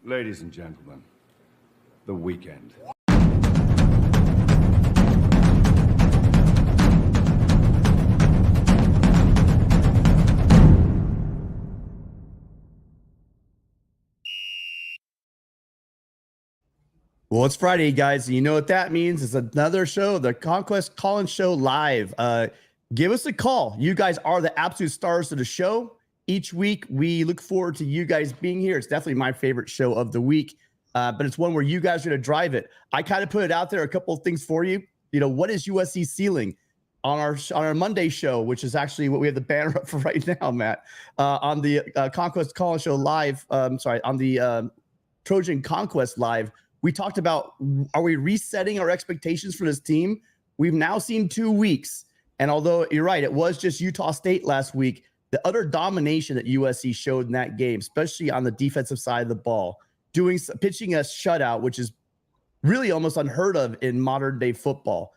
Ladies and gentlemen, the weekend. Well, it's Friday, guys. And you know what that means? It's another show, the Conquest Call-In Show Live. Give us a call. You guys are the absolute stars of the show. Each week, we look forward to you guys being here. It's definitely my favorite show of the week, but it's one where you guys are going to drive it. I kind of put it out there, a couple of things for you. You know, what is USC ceiling? On our Monday show, which is actually what we have the banner up for right now, Matt, on the Conquest Call-In Show Live, on the Trojan Conquest Live, we talked about, are we resetting our expectations for this team? We've now seen 2 weeks. And although you're right, it was just Utah State last week, the utter domination that USC showed in that game, especially on the defensive side of the ball, pitching a shutout, which is really almost unheard of in modern day football,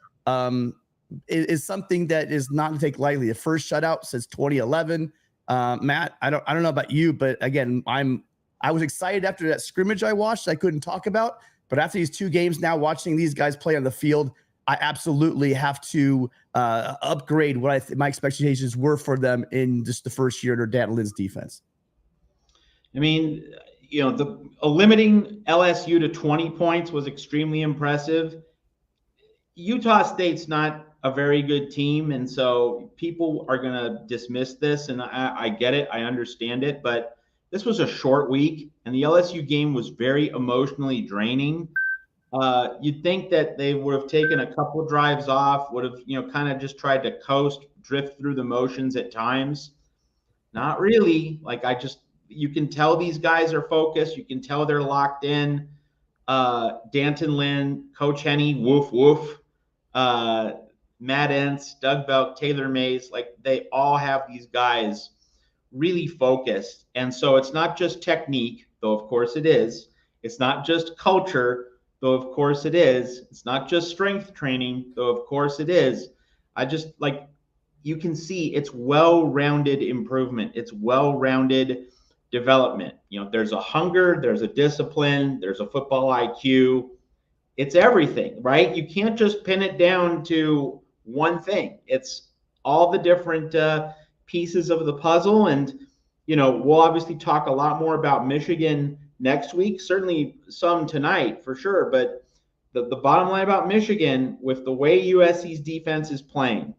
is something that is not to take lightly. The first shutout since 2011. Matt, I don't know about you, but again, I was excited after that scrimmage I watched. I couldn't talk about, but after these 2 games now, watching these guys play on the field, I absolutely have to upgrade what my expectations were for them in just the first year under Dan Lynn's defense. I mean, you know, limiting LSU to 20 points was extremely impressive. Utah State's not a very good team, and so people are going to dismiss this, and I get it. I understand it, but this was a short week, and the LSU game was very emotionally draining. You'd think that they would have taken a couple drives off, would have, you know, kind of just tried to coast, drift through the motions at times. Not really. Like, you can tell these guys are focused. You can tell they're locked in. Danton Lynn, Coach Henney, woof, woof. Matt Entz, Doug Belk, Taylor Mays, like, they all have these guys really focused. And so it's not just technique, though of course it is. It's not just culture, though of course it is. It's not just strength training, though of course it is. You can see it's well-rounded improvement. It's well-rounded development. You know, there's a hunger, there's a discipline, there's a football IQ. It's everything, right? You can't just pin it down to one thing. It's all the different pieces of the puzzle. And, you know, we'll obviously talk a lot more about Michigan next week, certainly some tonight for sure. But the bottom line about Michigan, with the way USC's defense is playing,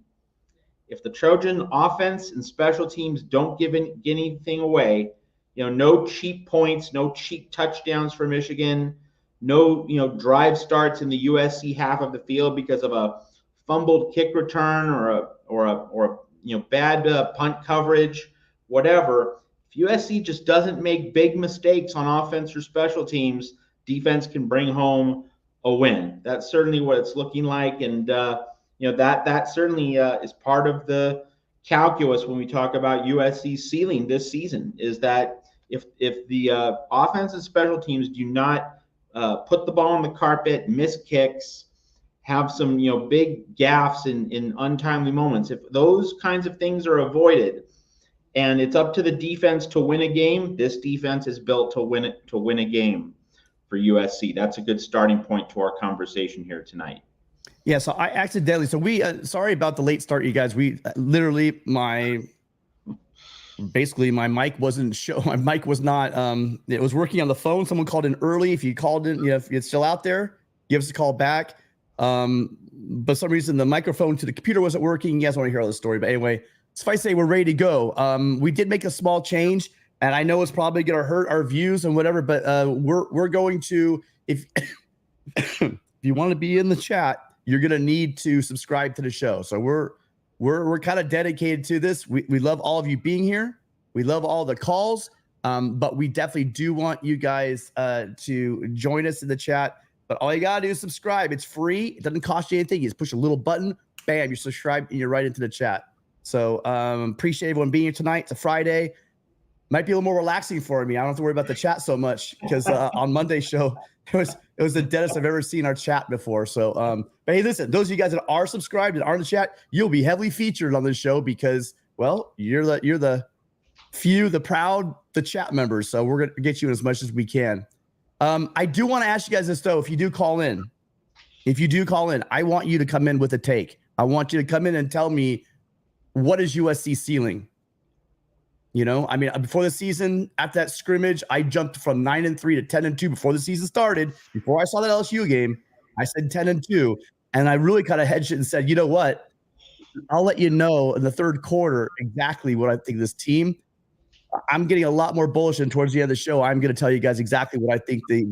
if the Trojan offense and special teams don't give anything away, you know, no cheap points, no cheap touchdowns for Michigan, no, you know, drive starts in the USC half of the field because of a fumbled kick return or a you know, bad punt coverage, whatever. If USC just doesn't make big mistakes on offense or special teams, defense can bring home a win. That's certainly what it's looking like, and you know, that certainly is part of the calculus when we talk about USC's ceiling this season. Is that if the offense and special teams do not put the ball on the carpet, miss kicks, have some, you know, big gaffes in untimely moments, if those kinds of things are avoided, and it's up to the defense to win a game, this defense is built to win a game for USC. That's a good starting point to our conversation here tonight. Yeah, so I accidentally, sorry about the late start, you guys. We literally, my mic was not, it was working on the phone. Someone called in early. If you called in, you know, if it's still out there, give us a call back. But for some reason the microphone to the computer wasn't working. You guys want to hear all the story, but anyway, suffice to say, we're ready to go. We did make a small change, and I know it's probably going to hurt our views and whatever, but we're going to, if you want to be in the chat, you're going to need to subscribe to the show. So we're kind of dedicated to this. We love all of you being here. We love all the calls, but we definitely do want you guys to join us in the chat. But all you got to do is subscribe. It's free. It doesn't cost you anything. You just push a little button, bam, you're subscribed, and you're right into the chat. So appreciate everyone being here tonight. It's a Friday. Might be a little more relaxing for me. I don't have to worry about the chat so much because on Monday's show, it was the deadest I've ever seen our chat before. So, but hey, listen, those of you guys that are subscribed and are in the chat, you'll be heavily featured on this show because, well, you're the few, the proud, the chat members. So we're going to get you in as much as we can. I do want to ask you guys this though. If you do call in, I want you to come in with a take. I want you to come in and tell me, what is USC ceiling? You know, I mean, before the season, after that scrimmage, I jumped from 9-3 to 10-2 before the season started. Before I saw that LSU game, I said 10-2, and I really kind of hedged it and said, you know what? I'll let you know in the third quarter exactly what I think of this team. I'm getting a lot more bullish, and towards the end of the show, I'm going to tell you guys exactly what I think the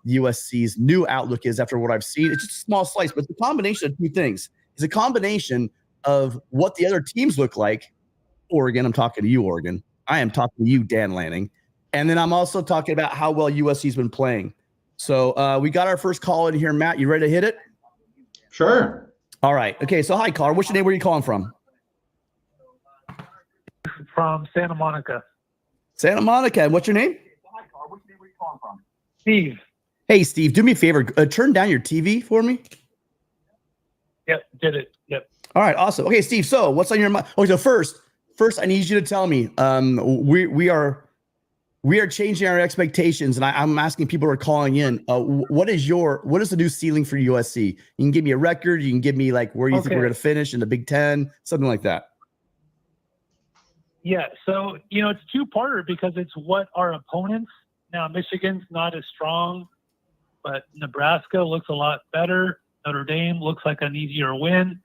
USC's new outlook is after what I've seen. It's just a small slice, but the combination of two things. It's a combination of what the other teams look like. Oregon, I'm talking to you, Oregon. I am talking to you, Dan Lanning. And then I'm also talking about how well USC's been playing. So we got our first call in here. Matt, you ready to hit it? Sure. All right. Okay, so hi, caller. What's your name? Where are you calling from? From Santa Monica. Santa Monica. And what's your name? Steve. Hey, Steve, do me a favor. Turn down your TV for me. Yep, did it. Yep. All right, awesome. Okay, Steve, so what's on your mind? Oh, so first, I need you to tell me. We are changing our expectations, and I'm asking people who are calling in. What is the new ceiling for USC? You can give me a record. You can give me like where you think we're going to finish in the Big Ten, something like that. Yeah, so it's two-parter because it's what our opponents. Now Michigan's not as strong, but Nebraska looks a lot better. Notre Dame looks like an easier win.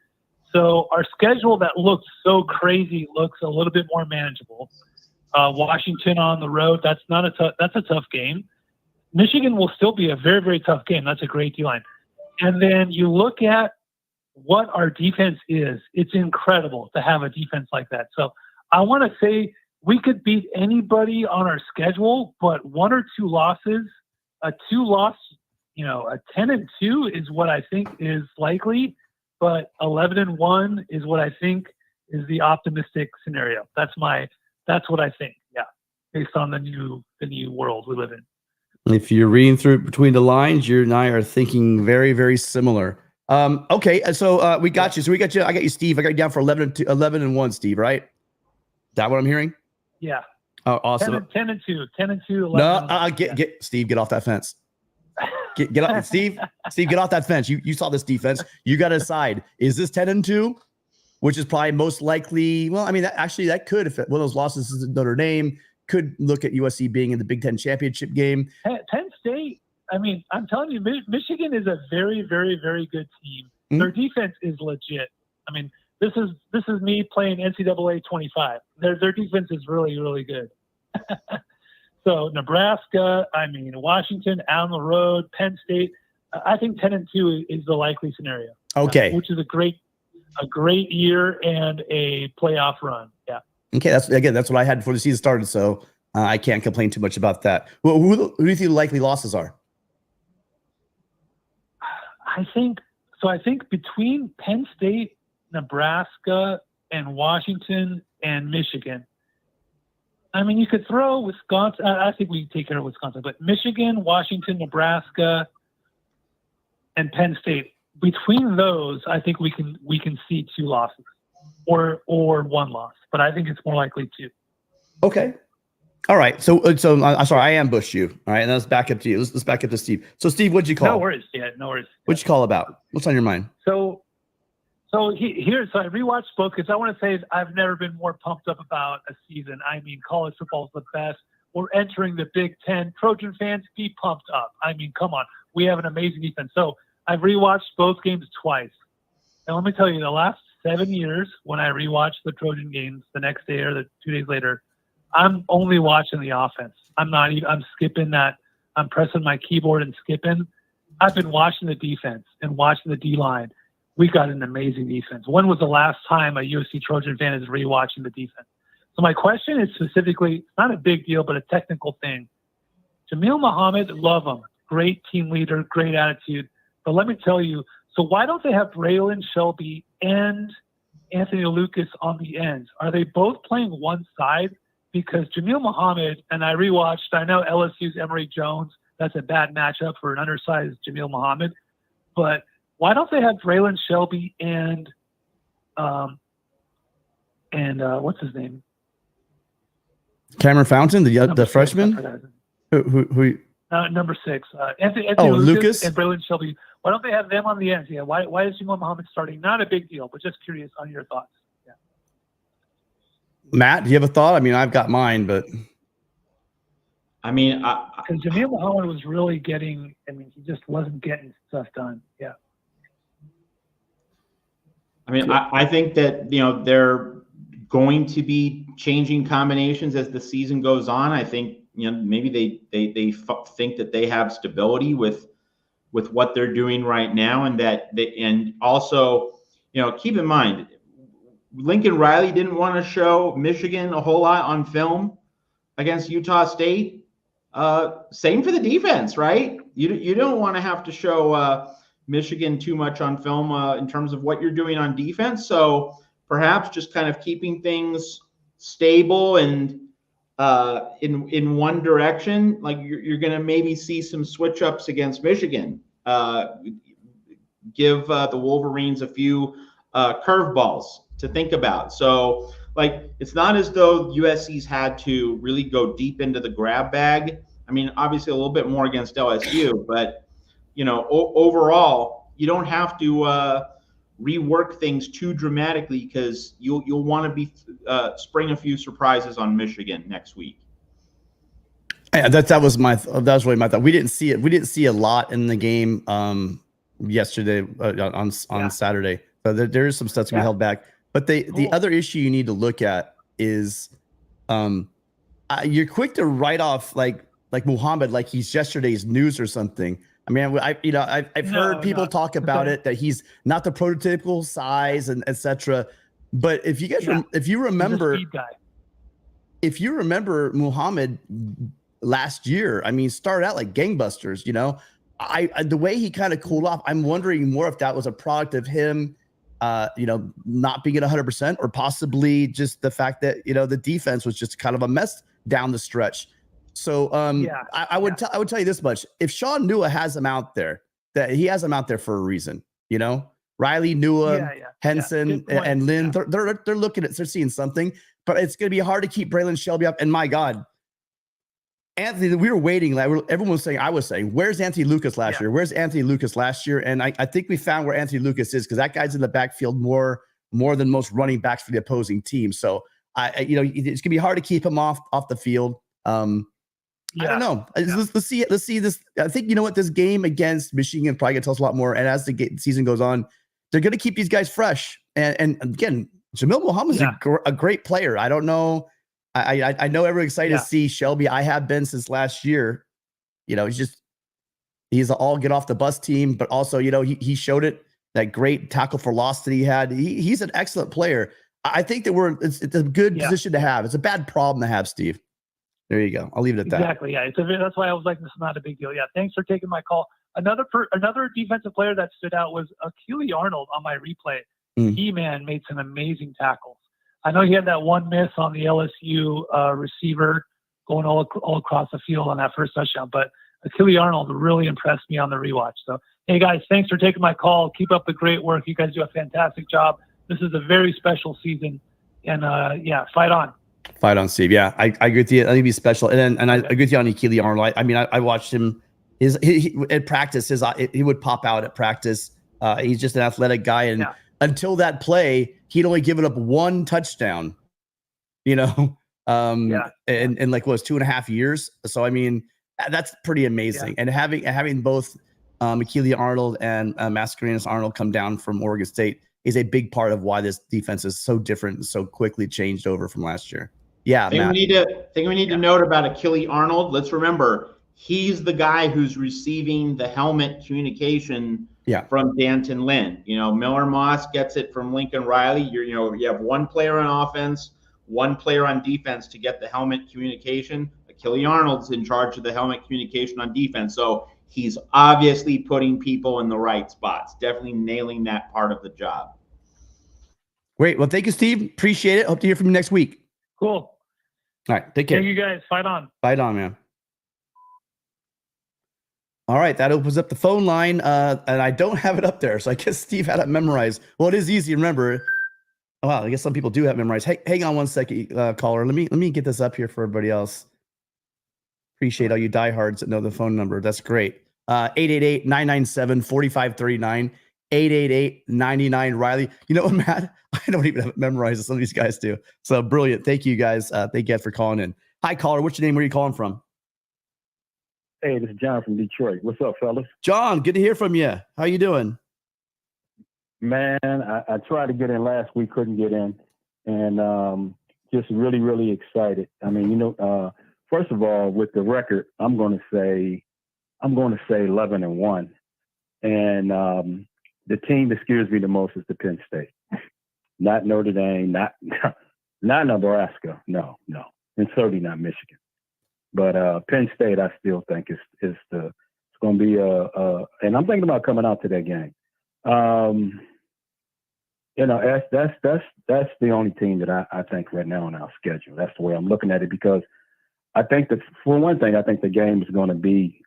So our schedule that looks so crazy looks a little bit more manageable. Washington on the road, that's a tough game. Michigan will still be a very, very tough game. That's a great D-line. And then you look at what our defense is. It's incredible to have a defense like that. So I want to say we could beat anybody on our schedule, but one or two losses, a 10-2 is what I think is likely. But 11-1 is what I think is the optimistic scenario. That's what I think. Yeah, based on the new world we live in. If you're reading through between the lines, you and I are thinking very, very similar. Okay, so we got you. So I got you, Steve. I got you down for 11-1, Steve. Right? Is that what I'm hearing? Yeah. Oh, awesome. 10-2, 11. No, get Steve. Get off that fence. Get off, Steve. Steve, get off that fence. You saw this defense. You got to decide: is this 10-2, which is probably most likely? Well, I mean, that could, if one of those losses is Notre Dame, could look at USC being in the Big Ten championship game. Penn State. I mean, I'm telling you, Michigan is a very, very, very good team. Mm-hmm. Their defense is legit. I mean, this is me playing NCAA 25. Their defense is really, really good. So Nebraska, Washington on the road, Penn State. I think 10-2 is the likely scenario. Okay, which is a great year and a playoff run. Yeah. Okay, that's what I had before the season started. So I can't complain too much about that. Well, who do you think the likely losses are? I think between Penn State, Nebraska, and Washington and Michigan. I mean, you could throw Wisconsin. I think we take care of Wisconsin, but Michigan, Washington, Nebraska, and Penn State. Between those, I think we can see two losses, or one loss. But I think it's more likely two. Okay. All right. So I'm sorry, I ambushed you. All right, and let's back up to you. Let's back up to Steve. So Steve, what'd you call? No worries. Yeah, no worries. What'd you call about? What's on your mind? So I rewatched both because I want to say I've never been more pumped up about a season. I mean, college football is the best. We're entering the Big Ten. Trojan fans, be pumped up. I mean, come on. We have an amazing defense. So I've rewatched both games twice. And let me tell you, the last 7 years, when I rewatch the Trojan games the next day or the 2 days later, I'm only watching the offense. I'm skipping that. I'm pressing my keyboard and skipping. I've been watching the defense and watching the D-line. We got an amazing defense. When was the last time a USC Trojan fan is rewatching the defense? So my question is specifically, it's not a big deal, but a technical thing. Jamil Muhammad, love him. Great team leader, great attitude. But let me tell you, so why don't they have Braylon Shelby and Anthony Lucas on the ends? Are they both playing one side? Because Jamil Muhammad, and I rewatched, I know LSU's Emory Jones, that's a bad matchup for an undersized Jamil Muhammad. But why don't they have Braylon Shelby and what's his name? Cameron Fountain, the freshman. Who? Number 6. Anthony Lucas and Braylon Shelby. Why don't they have them on the ends? Yeah. Why is Jamal Muhammad starting? Not a big deal, but just curious on your thoughts. Yeah. Matt, do you have a thought? I mean, I've got mine, but I mean, because Jamal Muhammad was really getting. I mean, he just wasn't getting stuff done. Yeah. I mean, I think that, they're going to be changing combinations as the season goes on. I think, maybe they think that they have stability with what they're doing right now, and also, keep in mind, Lincoln Riley didn't want to show Michigan a whole lot on film against Utah State. Same for the defense, right? You don't want to have to show Michigan too much on film in terms of what you're doing on defense. So perhaps just kind of keeping things stable and in one direction. Like you're going to maybe see some switch ups against Michigan. Give the Wolverines a few curveballs to think about. So like it's not as though USC's had to really go deep into the grab bag. I mean, obviously a little bit more against LSU, but overall, you don't have to rework things too dramatically because you'll want to be spring a few surprises on Michigan next week. Yeah, that was really my thought. We didn't see it. We didn't see a lot in the game yesterday on Saturday. So there is some stuff to be held back. But the other issue you need to look at is you're quick to write off like Muhammad like he's yesterday's news or something. I mean, I've heard people talk about it that he's not the prototypical size and etc. But if you guys if you remember Muhammad last year, I mean, started out like gangbusters. The way he kind of cooled off, I'm wondering more if that was a product of him, not being at 100%, or possibly just the fact that the defense was just kind of a mess down the stretch. So I would tell you this much: if Sean Nua has him out there, that he has him out there for a reason. Riley, Nua, Henson, and Lynn, they're looking at, they're seeing something. But it's going to be hard to keep Braylon Shelby up. And my God, Anthony, we were waiting. Like everyone was saying, I was saying, where's Anthony Lucas last year? Where's Anthony Lucas last year? And I think we found where Anthony Lucas is, because that guy's in the backfield more than most running backs for the opposing team. So it's going to be hard to keep him off the field. I don't know. Let's see this. I think this game against Michigan probably going to tell us a lot more. And as the season goes on, they're going to keep these guys fresh. And again, Jamil Muhammad's a great player. I don't know. I know everyone's excited to see Shelby. I have been since last year. He's an all get off the bus team, but also, he showed it, that great tackle for loss that he had. He's an excellent player. I think that it's a good position to have. It's a bad problem to have, Steve. There you go. I'll leave it at that. Exactly. Yeah. That's why I was like, this is not a big deal. Yeah. Thanks for taking my call. Another defensive player that stood out was Achille Arnold on my replay. He-man made some amazing tackles. I know he had that one miss on the LSU receiver going all across the field on that first touchdown, but Achille Arnold really impressed me on the rewatch. So, hey guys, thanks for taking my call. Keep up the great work. You guys do a fantastic job. This is a very special season, and fight on. Fight on, Steve. Yeah, I agree with you. I think it'd be special. And I agree with you on Achille Arnold. I mean, I watched him. He at practice, he would pop out at practice. He's just an athletic guy, and until that play, he'd only given up one touchdown. In like 2.5 years. So I mean, that's pretty amazing. And having both Achille Arnold and Mascarenas Arnold come down from Oregon State is a big part of why this defense is so different and so quickly changed over from last year. Yeah, I think we need to note about Achille Arnold. Let's remember, he's the guy who's receiving the helmet communication from Danton Lynn. Miller Moss gets it from Lincoln Riley. You have one player on offense, one player on defense to get the helmet communication. Achille Arnold's in charge of the helmet communication on defense. So he's obviously putting people in the right spots, definitely nailing that part of the job. Great. Well, thank you, Steve. Appreciate it. Hope to hear from you next week. Cool. All right. Take care. Thank you guys. Fight on. Fight on, man. All right. That opens up the phone line. And I don't have it up there. So I guess Steve had it memorized. Well, it is easy to remember. Oh, wow. I guess some people do have it memorized. Hey, hang on one second, caller. Let me get this up here for everybody else. Appreciate all you diehards that know the phone number. That's great. 888-997-4539. 888-99-Riley. You know what, Matt? I don't even have it memorized as some of these guys do. So brilliant. Thank you guys. Thank you for calling in. Hi, caller. What's your name? Where are you calling from? Hey, this is John from Detroit. What's up, fellas? John, good to hear from you. How you doing? Man, I tried to get in last week, couldn't get in, and just really, really excited. I mean, first of all, with the record, I'm going to say 11-1, and the team that scares me the most is the Penn State, not Notre Dame, not Nebraska, no, and certainly not Michigan. But Penn State, I still think it's going to be and I'm thinking about coming out to that game. That's the only team that I think right now on our schedule. That's the way I'm looking at it, because I think that, for one thing, I think the game is going to be.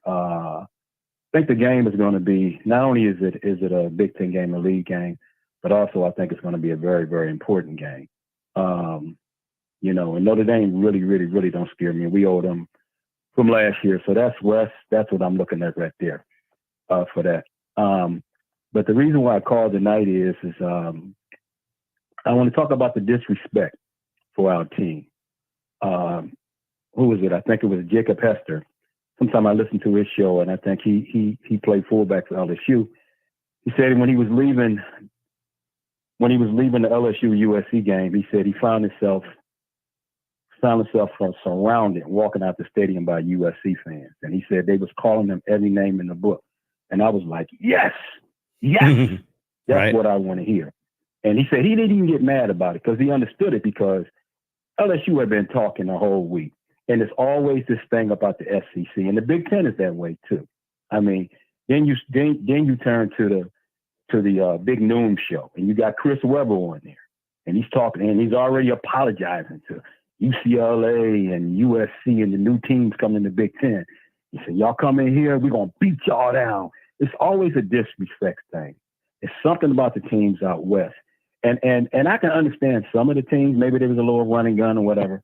Not only is it a Big Ten game, a league game, but also I think it's going to be a very, very important game. And Notre Dame really, really, really don't scare me. We owe them from last year, so that's what I'm looking at right there for that. But the reason why I called tonight is I want to talk about the disrespect for our team. Who was it? I think it was Jacob Hester. Sometime I listened to his show, and I think he played fullback for LSU. He said when he was leaving the LSU USC game, he said he found himself surrounded, walking out the stadium by USC fans, and he said they was calling them every name in the book, and I was like, yes, that's right. What I want to hear. And he said he didn't even get mad about it because he understood it, because LSU had been talking the whole week. And it's always this thing about the SEC, and the Big Ten is that way too. I mean, then you turn to the Big Noon show, and you got Chris Webber on there, and he's talking, and he's already apologizing to UCLA and USC and the new teams coming to the Big Ten. He said, "Y'all come in here, we're gonna beat y'all down." It's always a disrespect thing. It's something about the teams out west, and I can understand some of the teams. Maybe there was a little running gun or whatever.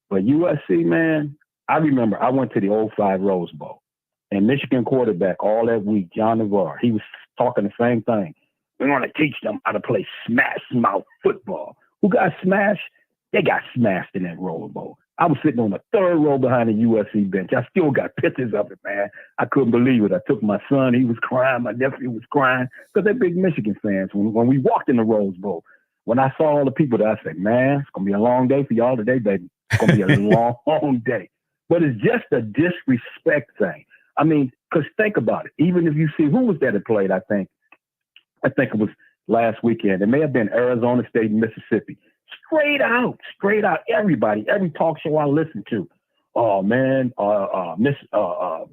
But USC, man, I remember I went to the 05 Rose Bowl, and Michigan quarterback all that week, John Navarre, he was talking the same thing. We're going to teach them how to play smash mouth football. Who got smashed? They got smashed in that Rose Bowl. I was sitting on the third row behind the USC bench. I still got pictures of it, man. I couldn't believe it. I took my son. He was crying. My nephew was crying, because they're big Michigan fans. When we walked in the Rose Bowl, when I saw all the people there, I said, man, it's going to be a long day for y'all today, baby. It's going to be a long day. But it's just a disrespect thing. I mean, because think about it. Even if you see, who was that played, I think it was last weekend. It may have been Arizona State and Mississippi. Straight out. Everybody, every talk show I listen to. Oh, man,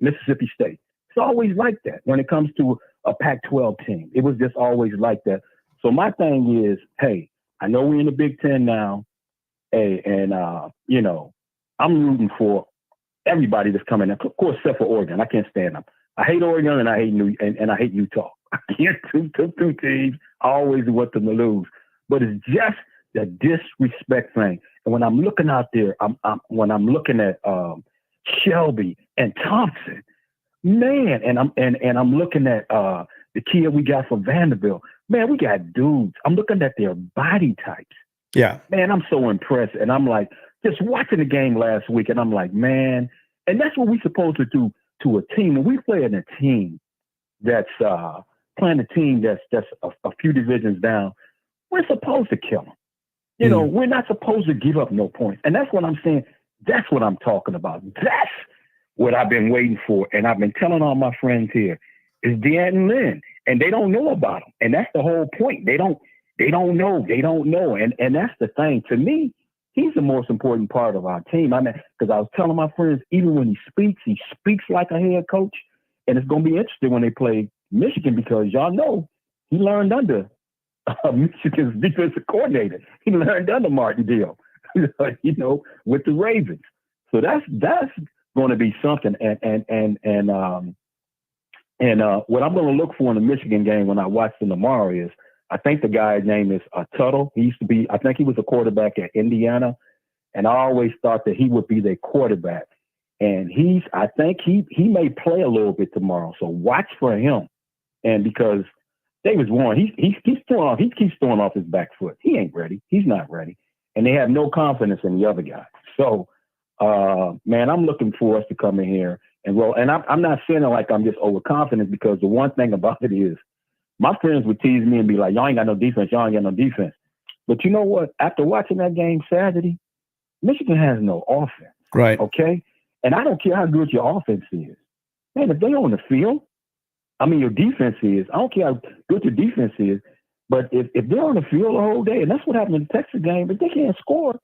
Mississippi State. It's always like that when it comes to a Pac-12 team. It was just always like that. So my thing is, hey, I know we're in the Big Ten now. Hey, and I'm rooting for everybody that's coming in. Of course, except for Oregon. I can't stand them. I hate Oregon and I hate Utah. I can't two teams. I always want them to lose. But it's just the disrespect thing. And when I'm looking out there, when I'm looking at Shelby and Thompson, man, and I'm looking at the kid we got from Vanderbilt. Man, we got dudes. I'm looking at their body types. Yeah. Man, I'm so impressed. And I'm like, just watching the game last week, and I'm like, man, and that's what we're supposed to do to a team. When we play in a team that's playing a team that's a few divisions down, we're supposed to kill them. We're not supposed to give up no points. And that's what I'm saying. That's what I'm talking about. That's what I've been waiting for. And I've been telling all my friends here is Deanton Lynn, and they don't know about him. And that's the whole point. They don't know. And that's the thing. To me, he's the most important part of our team. I mean, because I was telling my friends, even when he speaks like a head coach. And it's going to be interesting when they play Michigan, because y'all know he learned under Michigan's defensive coordinator. He learned under Martin Deal, with the Ravens. So that's going to be something. And what I'm going to look for in the Michigan game when I watch them tomorrow is, I think the guy's name is Tuttle. I think he was a quarterback at Indiana. And I always thought that he would be their quarterback. And I think he may play a little bit tomorrow. So watch for him. And because Davis Warren, he keeps throwing off his back foot. He ain't ready. He's not ready. And they have no confidence in the other guy. So, man, I'm looking for us to come in here and roll. And I'm not saying it like I'm just overconfident, because the one thing about it is my friends would tease me and be like, y'all ain't got no defense. Y'all ain't got no defense. But you know what? After watching that game Saturday, Michigan has no offense. Right. Okay? And I don't care how good your offense is. Man, if they on the field, I mean, your defense is. I don't care how good your defense is. But if they're on the field the whole day, and that's what happened in the Texas game, if they can't score,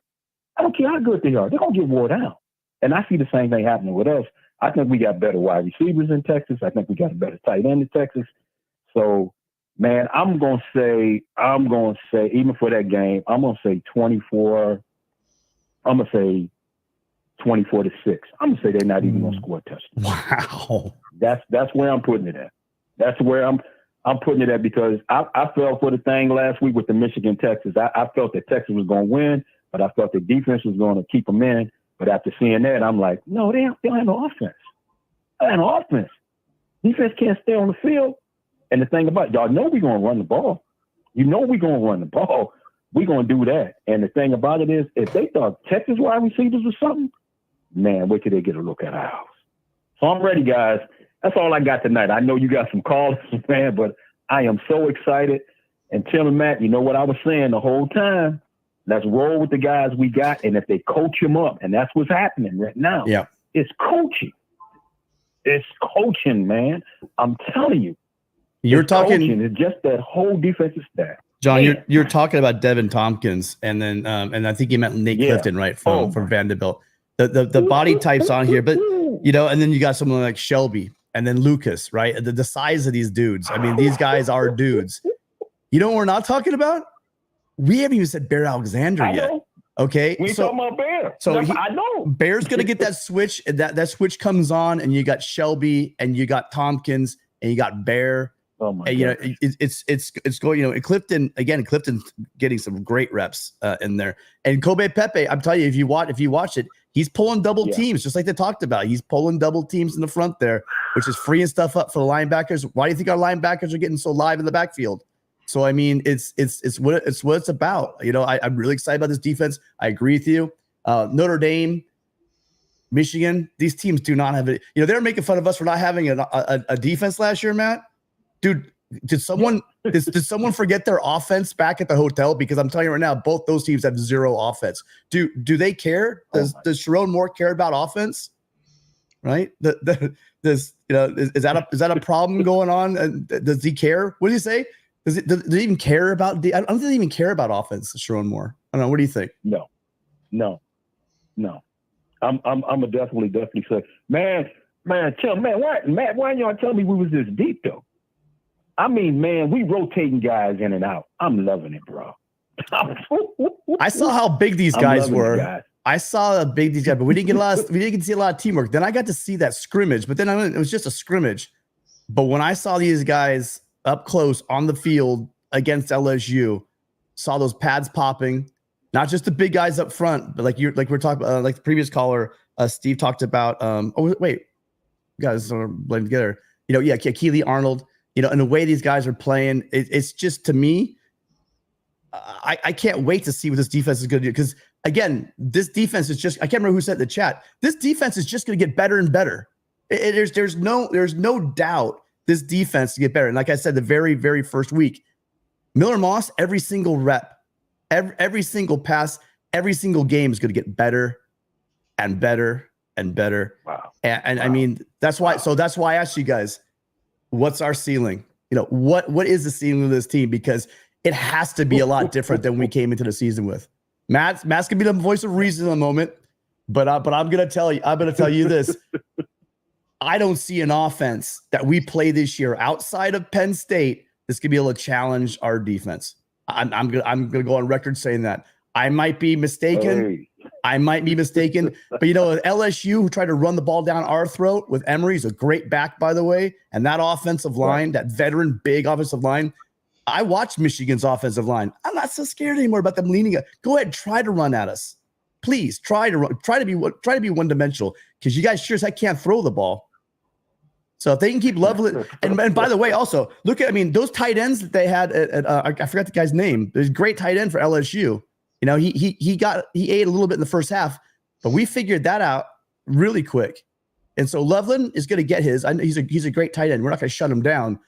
I don't care how good they are. They're going to get wore down. And I see the same thing happening with us. I think we got better wide receivers in Texas. I think we got a better tight end in Texas. So, man, I'm going to say, even for that game, I'm going to say 24. I'm going to say 24-6. I'm going to say they're not even going to score a touchdown. Wow. That's where I'm putting it at. That's where I'm putting it at, because I fell for the thing last week with the Michigan-Texas. I felt that Texas was going to win, but I felt the defense was going to keep them in. But after seeing that, I'm like, no, they don't have no offense. They don't have no offense. Defense can't stay on the field. And the thing about it, y'all know we're going to run the ball. You know we're going to run the ball. We're going to do that. And the thing about it is, if they thought Texas wide receivers or something, man, wait till they get a look at ours. So I'm ready, guys. That's all I got tonight. I know you got some callers, man, but I am so excited. And Tim and Matt, you know what I was saying the whole time? Let's roll with the guys we got. And if they coach them up, and that's what's happening right now. Yeah. It's coaching. It's coaching, man. I'm telling you. You're talking. Coaching. It's just that whole defensive staff. John, you're talking about Devin Tompkins, and then and I think you meant Nate Clifton, right, from Vanderbilt. The body types on here, but you know, and then you got someone like Shelby, and then Lucas, right? The size of these dudes. I mean, these guys are dudes. You know what we're not talking about? We haven't even said Bear Alexander yet. Okay, we talking about Bear. So I know Bear's gonna get that switch, and that switch comes on, and you got Shelby, and you got Tompkins, and you got Bear. Oh my and, you know, it's going. You know, and Clifton's getting some great reps in there. And Kobe Pepe, I'm telling you, if you watch it, he's pulling double teams, just like they talked about. He's pulling double teams in the front there, which is freeing stuff up for the linebackers. Why do you think our linebackers are getting so live in the backfield? So I mean, it's what it's about. You know, I'm really excited about this defense. I agree with you. Notre Dame, Michigan, these teams do not have it. You know, they're making fun of us for not having a defense last year, Matt. Dude, did someone forget their offense back at the hotel? Because I'm telling you right now, both those teams have zero offense. Do they care? Does Sharon Moore care about offense? Right? Is that a problem going on? Does he care? What do you say? Does he even care about I don't think they even care about offense, Sharon Moore. I don't know. What do you think? No. I'm a definitely say, man, why y'all tell me we was this deep though? I mean, man, we rotating guys in and out. I'm loving it, bro. I saw how big these guys were. I saw how big these guys, but we didn't get to see a lot of teamwork. Then I got to see that scrimmage, but then it was just a scrimmage. But when I saw these guys up close on the field against LSU, saw those pads popping, not just the big guys up front, but like we're talking about, like the previous caller, Steve talked about. You guys are blending together. You know, yeah, Keely Arnold. You know, and the way these guys are playing, it's just, to me, I can't wait to see what this defense is going to do. Because, again, this defense is just, I can't remember who said in the chat, this defense is just going to get better and better. There's no doubt this defense to get better. And like I said, the very, very first week, Miller Moss, every single rep, every single pass, every single game is going to get better and better and better. Wow. And I mean, that's why I asked you guys, what's our ceiling? You know, what is the ceiling of this team? Because it has to be a lot different than we came into the season with. Matt's gonna be the voice of reason in a moment, but I'm gonna tell you this. I don't see an offense that we play this year outside of Penn State that's gonna be able to challenge our defense. I'm gonna go on record saying that. I might be mistaken. But you know, LSU, who tried to run the ball down our throat with Emory, is a great back, by the way. And that offensive line, that veteran big offensive line, I watched Michigan's offensive line. I'm not so scared anymore about them leaning. Go ahead, try to run at us. please try to be one dimensional, because you guys sure as heck can't throw the ball. So if they can keep leveling, and by the way, also look at, I mean, those tight ends that they had I forgot the guy's name. There's a great tight end for LSU. You know, he ate a little bit in the first half, but we figured that out really quick. And so Loveland is going to get his. I know he's a great tight end. We're not going to shut him down.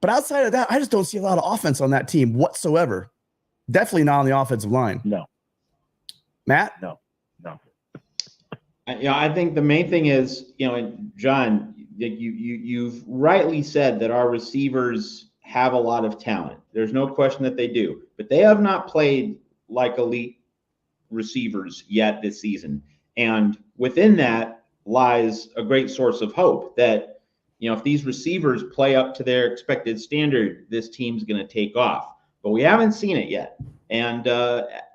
But outside of that, I just don't see a lot of offense on that team whatsoever. Definitely not on the offensive line. No. Matt? No. I think the main thing is, John, you've rightly said that our receivers have a lot of talent. There's no question that they do, but they have not played like elite receivers yet this season. And within that lies a great source of hope that, if these receivers play up to their expected standard, this team's going to take off. But we haven't seen it yet. And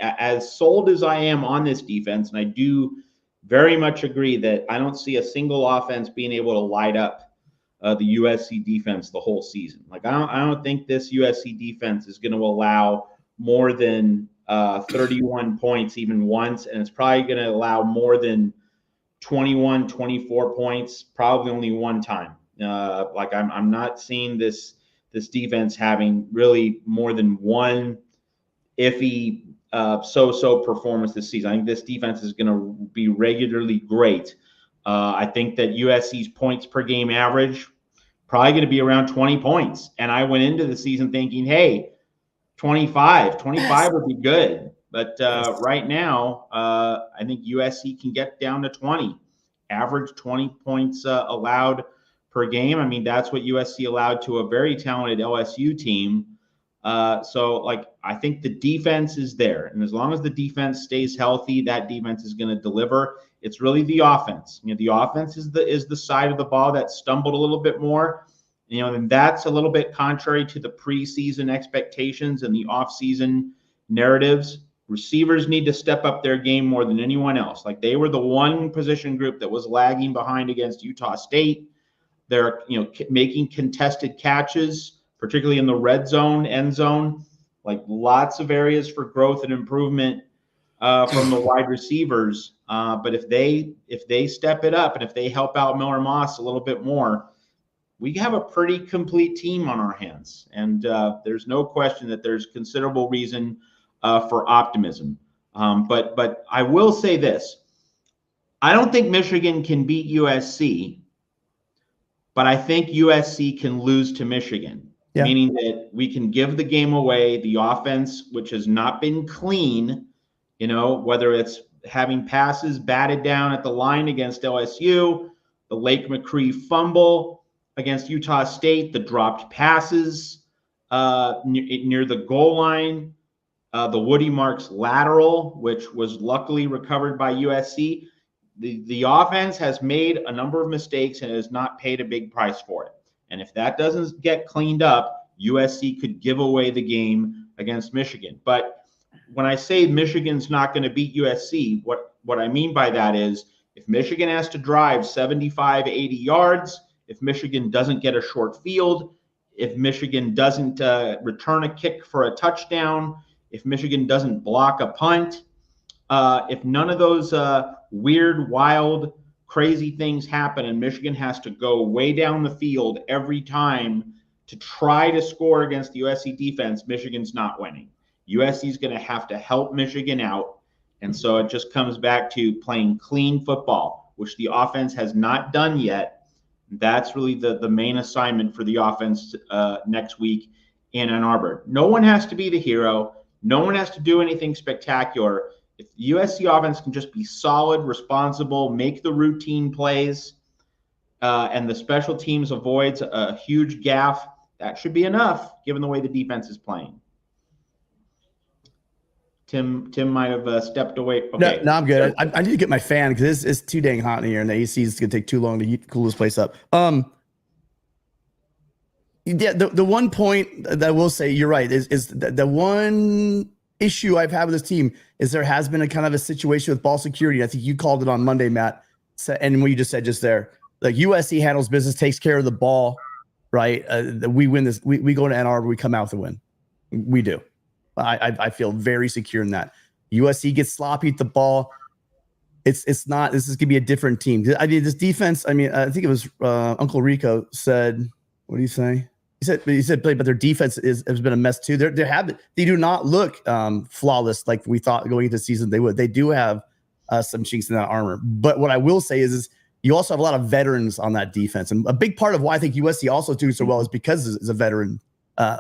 as sold as I am on this defense, and I do very much agree that I don't see a single offense being able to light up the USC defense the whole season. Like, I don't think this USC defense is going to allow more than 31 points even once, and it's probably going to allow more than 21, 24 points probably only one time. I'm not seeing this defense having really more than one iffy so-so performance this season. I think this defense is going to be regularly great. I think that USC's points per game average probably going to be around 20 points. And I went into the season thinking, hey, 25 would be good. But right now, I think USC can get down to 20, average 20 points allowed per game. I mean, that's what USC allowed to a very talented LSU team. So I think the defense is there. And as long as the defense stays healthy, that defense is going to deliver. It's really the offense. The offense is the side of the ball that stumbled a little bit more. And that's a little bit contrary to the preseason expectations and the offseason narratives. Receivers need to step up their game more than anyone else. Like, they were the one position group that was lagging behind against Utah State. They're, making contested catches, particularly in the red zone, end zone, like lots of areas for growth and improvement from the wide receivers. But if they step it up and if they help out Miller Moss a little bit more, we have a pretty complete team on our hands. And there's no question that there's considerable reason for optimism. But I will say this. I don't think Michigan can beat USC, but I think USC can lose to Michigan. Yeah. Meaning that we can give the game away. The offense, which has not been clean, whether it's having passes batted down at the line against LSU, the Lake McCree fumble against Utah State, the dropped passes near the goal line, the Woody Marks lateral, which was luckily recovered by USC. The offense has made a number of mistakes and has not paid a big price for it. And if that doesn't get cleaned up, USC could give away the game against Michigan. But when I say Michigan's not going to beat USC, what I mean by that is if Michigan has to drive 75, 80 yards, if Michigan doesn't get a short field, if Michigan doesn't return a kick for a touchdown, if Michigan doesn't block a punt, if none of those weird, wild, crazy things happen and Michigan has to go way down the field every time to try to score against the USC defense, Michigan's not winning. USC is going to have to help Michigan out. And so it just comes back to playing clean football, which the offense has not done yet. That's really the main assignment for the offense next week in Ann Arbor. No one has to be the hero. No one has to do anything spectacular. If the USC offense can just be solid, responsible, make the routine plays, and the special teams avoids a huge gaffe, that should be enough given the way the defense is playing. Tim might have stepped away. Okay. No, I'm good. I need to get my fan because it's too dang hot in here, and the AC is going to take too long to cool this place up. Yeah, the one point that I will say, you're right, is the one issue I've had with this team is there has been a kind of a situation with ball security. I think you called it on Monday, Matt, and what you just said just there. Like, USC handles business, takes care of the ball, right? We win this. We go to Ann Arbor, we come out with a win. We do. I feel very secure in that. USC gets sloppy at the ball. it's not. This is gonna be a different team. I mean, this defense. I mean, I think it was Uncle Rico said. What do you say? He said, but their defense has been a mess too. They do not look flawless like we thought going into the season they would. They do have some chinks in that armor. But what I will say is you also have a lot of veterans on that defense, and a big part of why I think USC also doing so well is because it's a veteran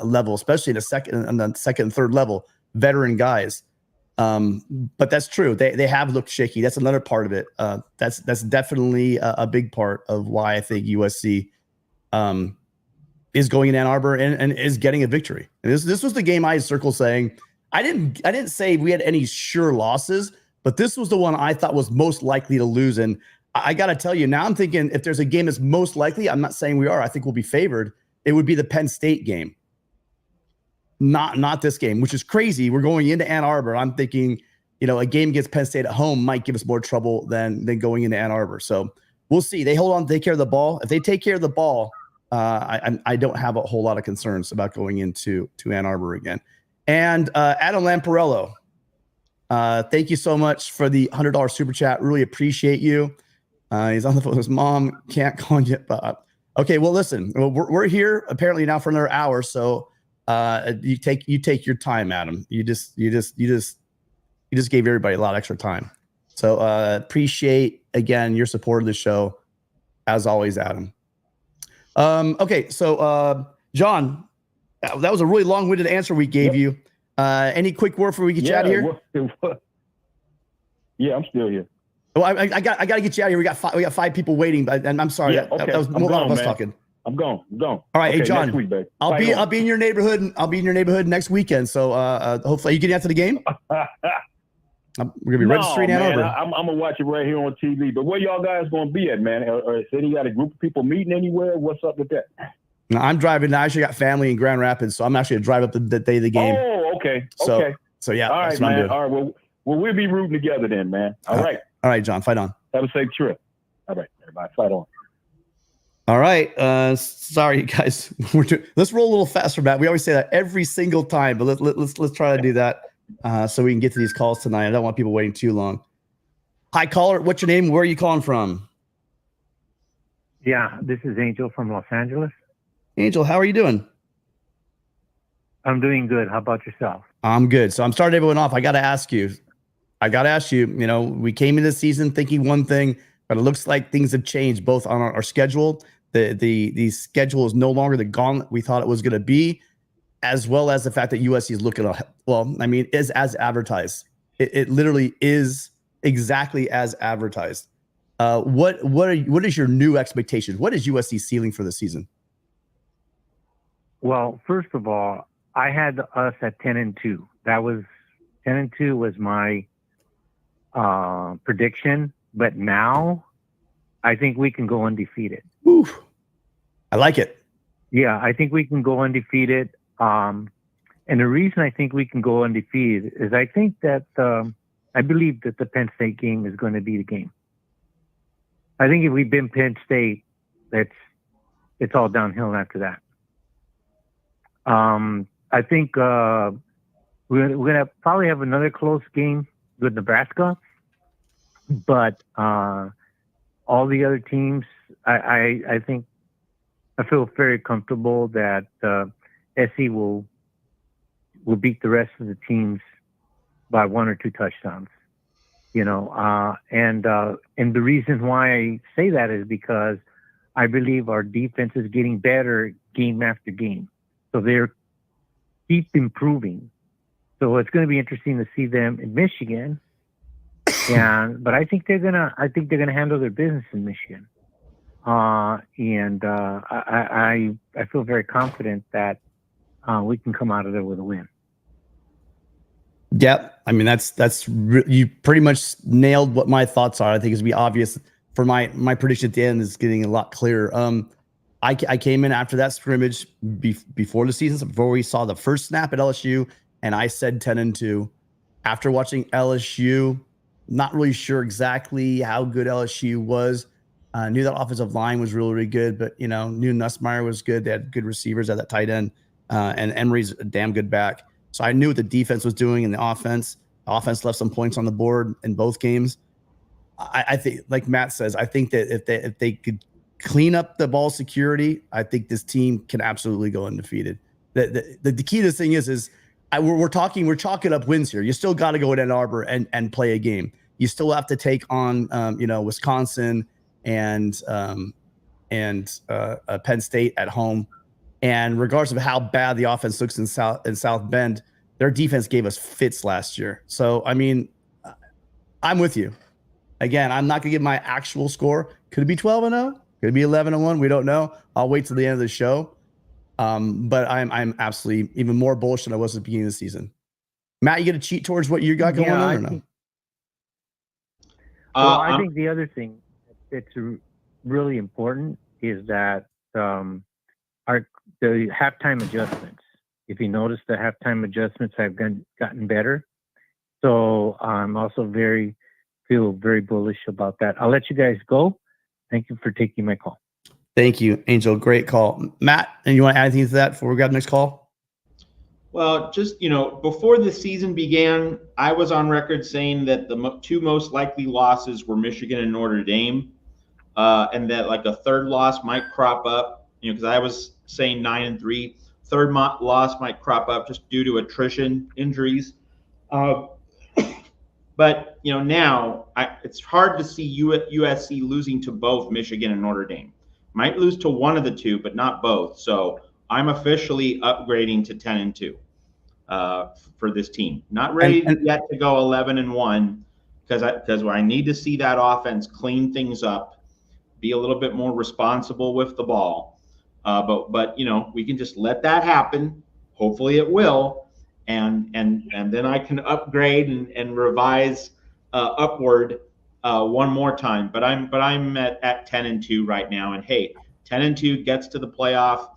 level, especially in the second and third level, veteran guys. But that's true. They have looked shaky. That's another part of it. That's definitely a big part of why I think USC is going in Ann Arbor and is getting a victory. And this was the game I circled saying I didn't say we had any sure losses, but this was the one I thought was most likely to lose. And I got to tell you, now I'm thinking if there's a game that's most likely, I'm not saying we are. I think we'll be favored. It would be the Penn State game. Not this game, which is crazy. We're going into Ann Arbor. I'm thinking, a game against Penn State at home might give us more trouble than going into Ann Arbor. So we'll see. They hold on, take care of the ball. If they take care of the ball, I don't have a whole lot of concerns about going into Ann Arbor again. And Adam Lamparello, thank you so much for the $100 super chat. Really appreciate you. He's on the phone with his mom. Can't call him yet, but okay. Well, listen, we're here apparently now for another hour. So you take your time, Adam. You just gave everybody a lot of extra time. So appreciate again your support of the show as always, Adam. Okay, so John, that was a really long-winded answer we gave you. Any quick word before we get you out of here? Yeah, I'm still here. Well, I got to get you out of here. We got 5 people waiting, and I'm sorry. Yeah, okay. That was a lot of us talking. I'm gone. All right, okay, hey John, next week, babe. I'll be in your neighborhood. I'll be in your neighborhood next weekend. So hopefully, are you getting out to the game? We're gonna be registering Ann Arbor. I'm gonna watch it right here on TV. But where y'all guys gonna be at, man? Or said he got a group of people meeting anywhere? What's up with that? No, I'm driving. I actually got family in Grand Rapids, so I'm actually gonna drive up the day of the game. Oh, okay. So yeah. All right, man. All right. Well, we'll be rooting together then, man. All right. All right, John. Fight on. Have a safe trip. All right, everybody. Fight on. All right. Sorry, guys. Let's roll a little faster, Matt. We always say that every single time, but let's try to do that so we can get to these calls tonight. I don't want people waiting too long. Hi, caller. What's your name? Where are you calling from? Yeah, this is Angel from Los Angeles. Angel, how are you doing? I'm doing good. How about yourself? I'm good. So I'm starting everyone off. I got to ask you. We came into the season thinking one thing, but it looks like things have changed both on our schedule. The schedule is no longer the gauntlet we thought it was going to be, as well as the fact that USC is looking is as advertised. It literally is exactly as advertised. What is your new expectation? What is USC ceiling for the season? Well, first of all, I had us at 10-2. That was 10-2 was my prediction, but now I think we can go undefeated. Oof. I like it. Yeah, I think we can go undefeated. And the reason I think we can go undefeated is I think that I believe that the Penn State game is going to be the game. I think if we beat Penn State, it's all downhill after that. I think we're going to probably have another close game with Nebraska, but all the other teams, I think I feel very comfortable that SC will beat the rest of the teams by 1 or 2 touchdowns. And the reason why I say that is because I believe our defense is getting better game after game. So they're keep improving. So it's going to be interesting to see them in Michigan. But I think they're gonna handle their business in Michigan. I feel very confident that we can come out of there with a win. Yep. I mean, you pretty much nailed what my thoughts are. I think it's be obvious for my prediction at the end is getting a lot clearer. I came in after that scrimmage before the season, before we saw the first snap at LSU, and I said 10-2. After watching LSU, not really sure exactly how good LSU was. Knew that offensive line was really, really good, but knew Nussmeier was good. They had good receivers at that tight end, and Emery's a damn good back. So I knew what the defense was doing in the offense. The offense left some points on the board in both games. I think, like Matt says, I think that if they could clean up the ball security, I think this team can absolutely go undefeated. The key to this thing is we're chalking up wins here. You still got to go to Ann Arbor and play a game. You still have to take on Wisconsin and Penn State at home. And regardless of how bad the offense looks in South Bend, their defense gave us fits last year. So I mean, I'm with you. Again, I'm not going to give my actual score. Could it be 12-0? Could it be 11-1? We don't know. I'll wait till the end of the show. But I'm absolutely even more bullish than I was at the beginning of the season. Matt, you get to cheat towards what you got going on or no? I think the other thing that's really important is that the halftime adjustments. If you notice, the halftime adjustments have gotten better. So I'm also feel very bullish about that. I'll let you guys go. Thank you for taking my call. Thank you, Angel. Great call. Matt, and you want to add anything to that before we got the next call? Well, just, before the season began, I was on record saying that the two most likely losses were Michigan and Notre Dame, and that like a third loss might crop up, because I was saying 9-3. Third loss might crop up just due to attrition, injuries. But, now it's hard to see USC losing to both Michigan and Notre Dame. Might lose to one of the two, but not both. So I'm officially upgrading to 10-2 for this team. Not ready yet to go 11-1 because I need to see that offense clean things up, be a little bit more responsible with the ball. But we can just let that happen. Hopefully it will, and then I can upgrade and revise upward one more time. But I'm at 10-2 right now, and hey, 10-2 gets to the playoff.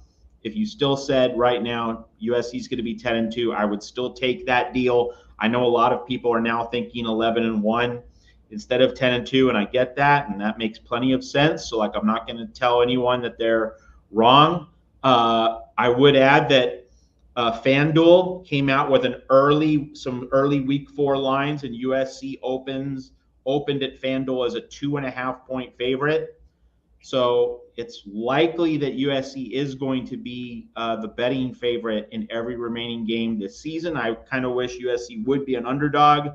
If you still said right now USC is going to be 10-2, I would still take that deal. I know a lot of people are now thinking 11-1 instead of 10-2, and I get that, and that makes plenty of sense. So I'm not going to tell anyone that they're wrong. I would add that FanDuel came out with some early Week 4 lines, and USC opened at FanDuel as a 2.5-point favorite. So it's likely that USC is going to be the betting favorite in every remaining game this season. I kind of wish USC would be an underdog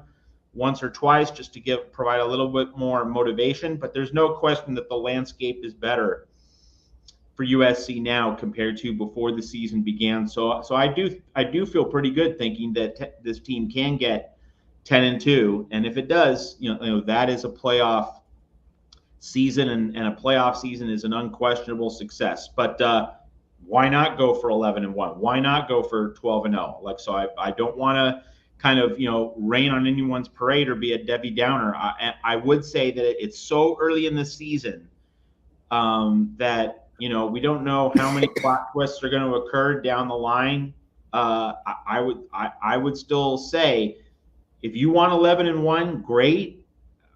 once or twice just to provide a little bit more motivation. But there's no question that the landscape is better for USC now compared to before the season began. So I do feel pretty good thinking that this team can get 10-2, and if it does, that is a playoff season, and a playoff season is an unquestionable success. But why not go for 11-1? Why not go for 12-0? So I don't want to kind of rain on anyone's parade or be a Debbie Downer. I would say that it's so early in the season that we don't know how many plot twists are going to occur down the line. I would still say, if you want 11-1, great.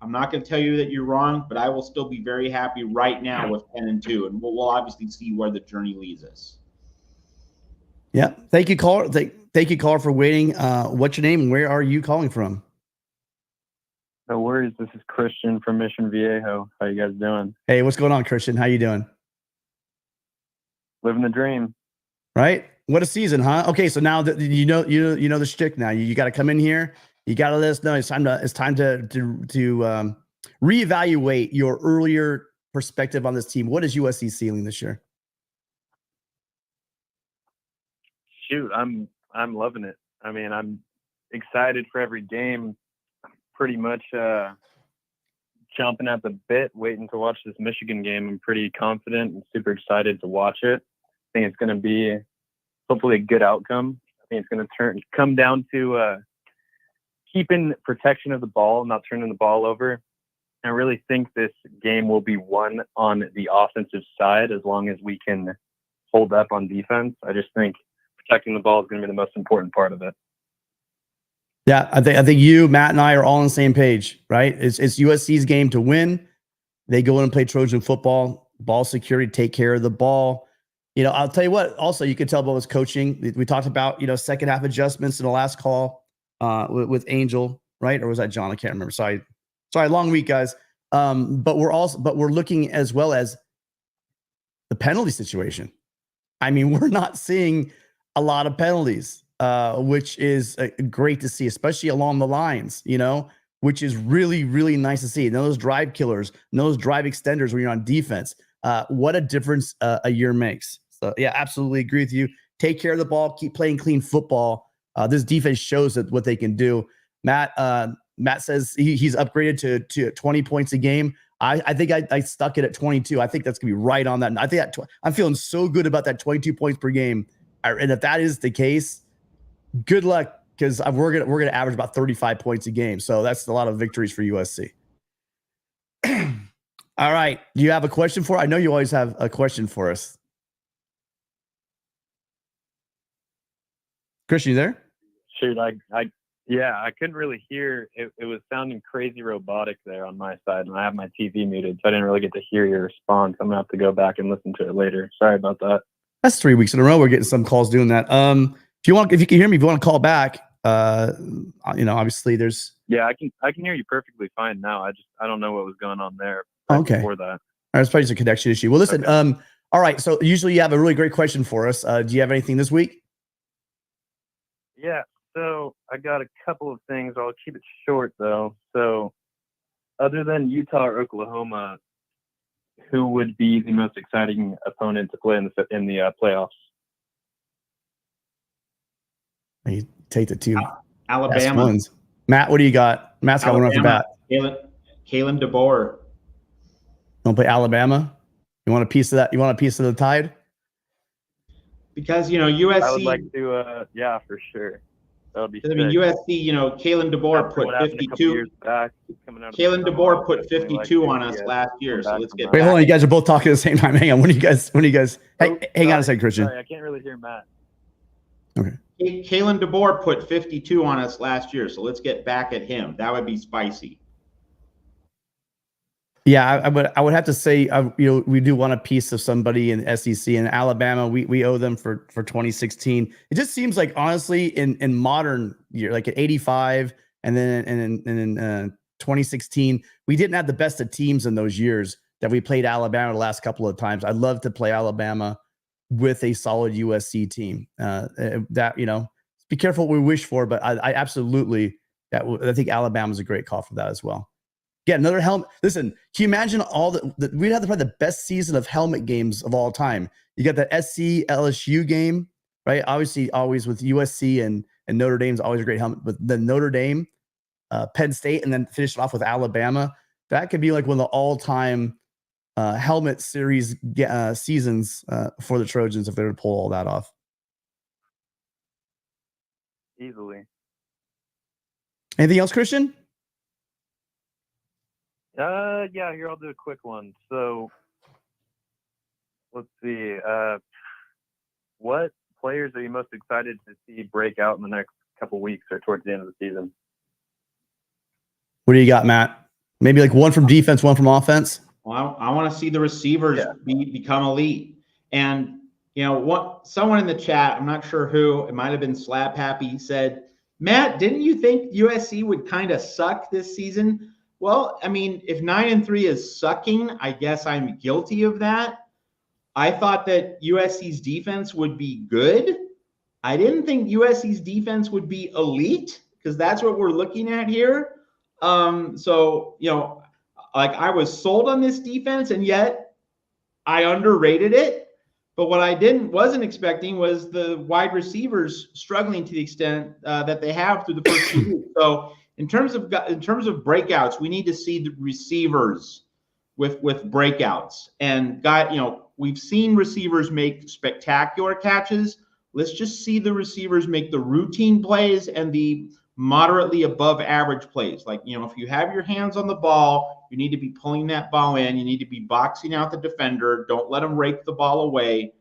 I'm not going to tell you that you're wrong, but I will still be very happy right now with 10-2, and we'll obviously see where the journey leads us. Yeah. Thank you, caller. Thank you, caller, for waiting. What's your name and where are you calling from? No worries. This is Christian from Mission Viejo. How you guys doing? Hey, what's going on, Christian? How you doing? Living the dream. Right? What a season, huh? Okay, so now that you know the shtick. Now you got to come in here. You got to let us know it's time to reevaluate your earlier perspective on this team. What is USC's ceiling this year? Shoot, I'm loving it. I mean, I'm excited for every game. Pretty much chomping at the bit, waiting to watch this Michigan game. I'm pretty confident and super excited to watch it. I think it's going to be hopefully a good outcome. I think it's going to come down to keeping protection of the ball, not turning the ball over. I really think this game will be won on the offensive side as long as we can hold up on defense. I just think protecting the ball is going to be the most important part of it. Yeah, I think you, Matt, and I are all on the same page, right? It's USC's game to win. They go in and play Trojan football, ball security, take care of the ball. I'll tell you what, also, you can tell about his coaching. We talked about, second half adjustments in the last call with Angel, right? Or was that John? I can't remember. Sorry, long week, guys. But we're looking as well as the penalty situation. I mean, we're not seeing a lot of penalties, which is great to see, especially along the lines, which is really, really nice to see. Those drive killers, those drive extenders when you're on defense. What a difference a year makes. So, yeah, absolutely agree with you. Take care of the ball. Keep playing clean football. This defense shows that what they can do. Matt says he's upgraded to 20 points a game. I think I stuck it at 22. I think that's going to be right on that. And I think I'm feeling so good about that 22 points per game. And if that is the case, good luck, because we're gonna average about 35 points a game. So that's a lot of victories for USC. All right. Do you have a question for? I know you always have a question for us. Christian, you there? Shoot, I couldn't really hear. It was sounding crazy robotic there on my side, and I have my TV muted, so I didn't really get to hear your response. I'm gonna have to go back and listen to it later. Sorry about that. That's 3 weeks in a row. We're getting some calls doing that. If you can hear me, if you want to call back, obviously there's. Yeah, I can hear you perfectly fine now. I don't know what was going on there. Okay. Before that. It's probably just a connection issue. Well, listen. Okay. All right. So usually you have a really great question for us. Do you have anything this week? Yeah. So I got a couple of things. I'll keep it short though. So other than Utah or Oklahoma, who would be the most exciting opponent to play in the playoffs? You take the two Alabama. ones. Matt, what do you got? Matt's got one off the bat. Kalen DeBoer. Don't play Alabama. You want a piece of that? You want a piece of the Tide? Because USC. I would like to. Yeah, for sure. That would be. I mean, USC. Kalen DeBoer put 52. Kalen DeBoer put 52 on us last year. So let's get. Wait, hold on. You guys are both talking at the same time. Hang on. When do you guys? Hey, hang on a second, Christian. Sorry, I can't really hear Matt. Okay. Kalen DeBoer put 52 on us last year. So let's get back at him. That would be spicy. Yeah, I would have to say, we do want a piece of somebody in the SEC and Alabama. We owe them for 2016. It just seems like, honestly, in modern year, like at 85 and then in 2016, we didn't have the best of teams in those years that we played Alabama the last couple of times. I'd love to play Alabama with a solid USC team. Be careful what we wish for, but I absolutely, I think Alabama's a great call for that as well. Yeah, another helmet. Listen, can you imagine we'd have probably the best season of helmet games of all time. You got the SC LSU game, right? Obviously, always with USC and Notre Dame's always a great helmet, but the Notre Dame, Penn State, and then finish it off with Alabama. That could be like one of the all-time helmet series seasons for the Trojans if they were to pull all that off. Easily. Anything else, Christian? Yeah, here I'll do a quick one. So let's see. What players are you most excited to see break out in the next couple weeks or towards the end of the season? What do you got, Matt? Maybe like one from defense, one from offense? Well, I want to see the receivers become elite. And, someone in the chat, I'm not sure who, it might have been Slap Happy, said, Matt, didn't you think USC would kind of suck this season? Well, I mean, if 9-3 is sucking, I guess I'm guilty of that. I thought that USC's defense would be good. I didn't think USC's defense would be elite, because that's what we're looking at here. Like I was sold on this defense, and yet I underrated it. But what I wasn't expecting was the wide receivers struggling to the extent that they have through the first 2 weeks. So in terms of breakouts, we need to see the receivers with breakouts. And we've seen receivers make spectacular catches. Let's just see the receivers make the routine plays and the moderately above average plays. Like, if you have your hands on the ball, you need to be pulling that ball in. You need to be boxing out the defender. Don't let them rake the ball away.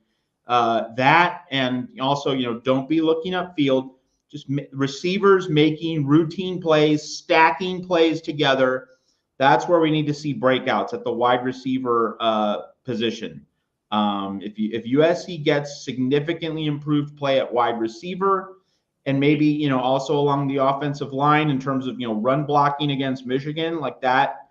That, and also, don't be looking upfield. Just receivers making routine plays, stacking plays together. That's where we need to see breakouts at the wide receiver position. If USC gets significantly improved play at wide receiver, and maybe, also along the offensive line in terms of, run blocking against Michigan, like that,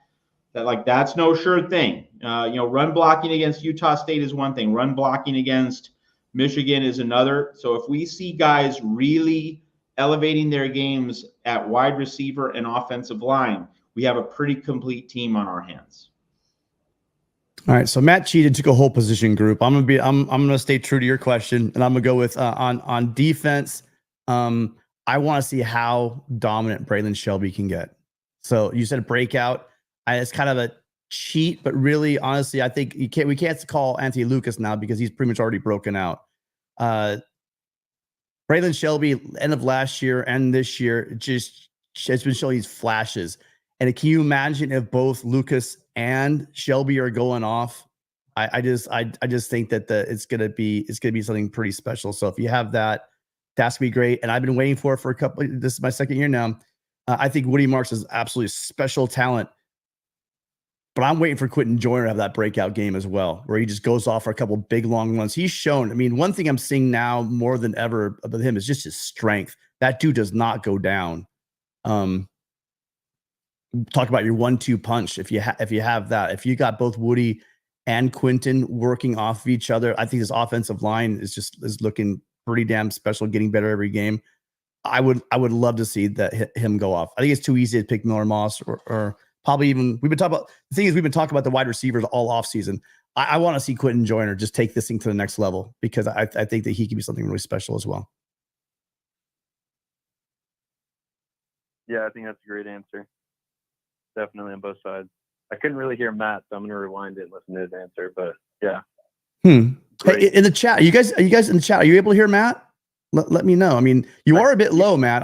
That's no sure thing. Run blocking against Utah State is one thing. Run blocking against Michigan is another. So if we see guys really elevating their games at wide receiver and offensive line, we have a pretty complete team on our hands. All right, so Matt cheated, took a whole position group. I'm gonna stay true to your question, and I'm gonna go with on defense. I want to see how dominant Braylon Shelby can get. So you said breakout. It's kind of a cheat, but really, honestly, I think we can't call Anthony Lucas now because he's pretty much already broken out. Braylon Shelby, end of last year and this year, just has been showing these flashes. And can you imagine if both Lucas and Shelby are going off? I just think that it's gonna be something pretty special. So if you have that, that's gonna be great. And I've been waiting for it for a couple. This is my second year now. I think Woody Marks is absolutely special talent, but I'm waiting for Quentin Joyner to have that breakout game as well, where he just goes off for a couple big long runs. He's shown. I mean, one thing I'm seeing now more than ever about him is just his strength. That dude does not go down. Talk about your 1-2 punch. If you have that, if you got both Woody and Quentin working off of each other, I think this offensive line is looking pretty damn special, getting better every game. I would love to see him go off. I think it's too easy to pick Miller Moss or probably even we've been talking about the wide receivers all off season. I want to see Quentin Joyner just take this thing to the next level because I think that he can be something really special as well. Yeah, I think that's a great answer. Definitely on both sides. I couldn't really hear Matt, so I'm gonna rewind it and listen to his answer. But yeah. Hey, in the chat, are you guys in the chat? Are you able to hear Matt? Let me know. I mean, you are a bit low, Matt.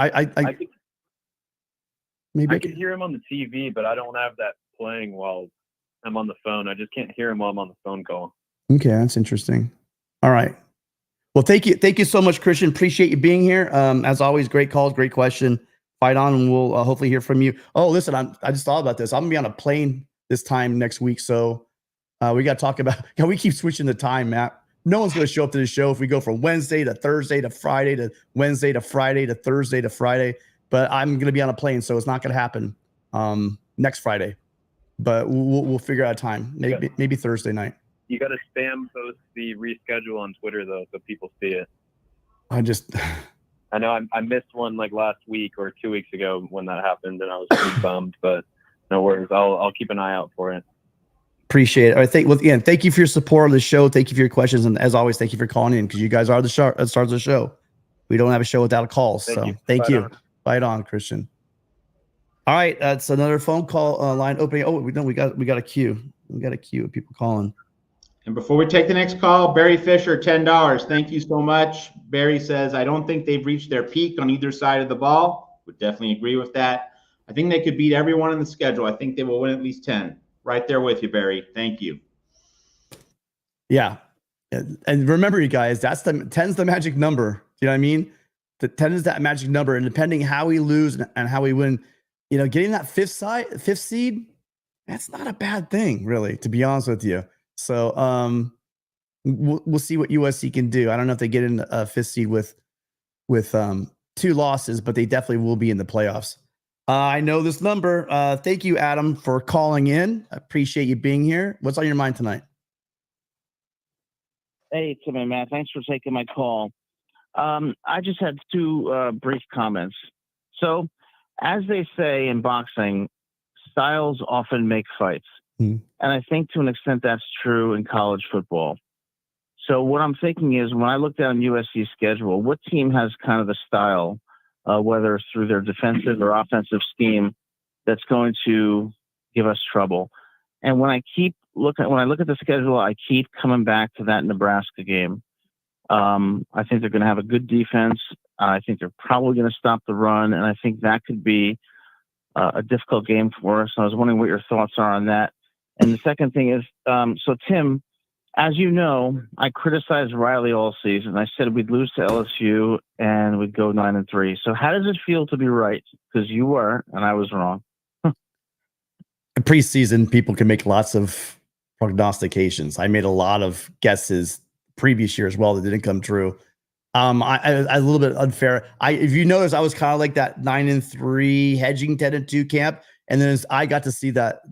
Maybe I can hear him on the TV, but I don't have that playing while I'm on the phone. I just can't hear him while I'm on the phone call. Okay, that's interesting. All right. Well, thank you so much, Christian. Appreciate you being here. As always, great calls, great question. Fight on, and we'll hopefully hear from you. Oh, listen, I just thought about this. I'm gonna be on a plane this time next week, so we got to talk about. We keep switching the time, Matt. No one's gonna show up to the show if we go from Wednesday to Thursday to Friday to Wednesday to Friday to Thursday to Friday. But I'm gonna be on a plane, so it's not gonna happen next Friday. But we'll figure out a time. Maybe Thursday night. You got to spam post the reschedule on Twitter though, so people see it. I know I missed one like last week or 2 weeks ago when that happened, and I was pretty bummed. But no worries, I'll keep an eye out for it. Appreciate it. All right, thank you for your support of the show. Thank you for your questions, and as always, thank you for calling in because you guys are the stars of the show. We don't have a show without a call, so thank you. Fight on, Christian. All right, that's another phone call line opening. Oh, we got a queue. We got a queue of people calling. And before we take the next call, Barry Fisher, $10. Thank you so much. Barry says, I don't think they've reached their peak on either side of the ball. Would definitely agree with that. I think they could beat everyone in the schedule. I think they will win at least 10. Right there with you, Barry. Thank you. Yeah. And remember, you guys, 10's the magic number. Do you know what I mean? The 10 is that magic number. And depending how we lose and how we win, getting that fifth seed, that's not a bad thing, really, to be honest with you. So we'll see what USC can do. I don't know if they get in a fifth seed with 2 losses, but they definitely will be in the playoffs. I know this number. Thank you, Adam, for calling in. I appreciate you being here. What's on your mind tonight? Hey, Tim and Matt. Thanks for taking my call. I just had 2 brief comments. So, as they say in boxing, styles often make fights. And I think to an extent that's true in college football. So what I'm thinking is when I look down USC's schedule, what team has kind of the style, whether it's through their defensive or offensive scheme, that's going to give us trouble? And when I look at the schedule, I keep coming back to that Nebraska game. I think they're going to have a good defense. I think they're probably going to stop the run, and I think that could be a difficult game for us. I was wondering what your thoughts are on that. And the second thing is, so Tim, as you know, I criticized Riley all season. I said we'd lose to LSU and we'd go 9-3. So how does it feel to be right? Because you were, and I was wrong. In preseason, people can make lots of prognostications. I made a lot of guesses previous year as well that didn't come true. I a little bit unfair. If you notice, I was kind of like that 9-3 hedging 10-2 camp. And then I got to see that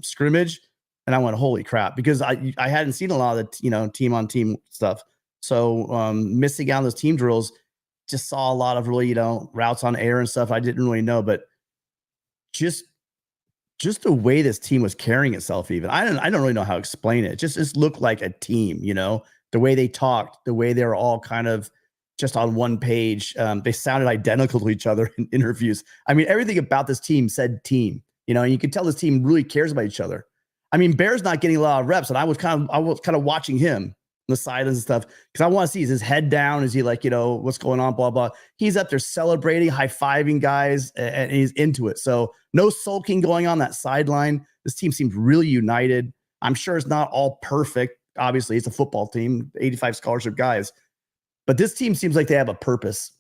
scrimmage, and I went, holy crap, because I hadn't seen a lot of the team on team stuff. So missing out on those team drills, just saw a lot of really routes on air and stuff I didn't really know, but just the way this team was carrying itself, even I don't really know how to explain it. It just looked like a team, the way they talked, the way they were all kind of just on one page. They sounded identical to each other in interviews. I mean, everything about this team said team, and you could tell this team really cares about each other. I mean, Bear's not getting a lot of reps, and I was kind of watching him on the sidelines and stuff because I want to see, is his head down? Is he like, what's going on? Blah, blah. He's up there celebrating, high-fiving guys, and he's into it. So no sulking going on that sideline. This team seems really united. I'm sure it's not all perfect. Obviously, it's a football team, 85 scholarship guys. But this team seems like they have a purpose.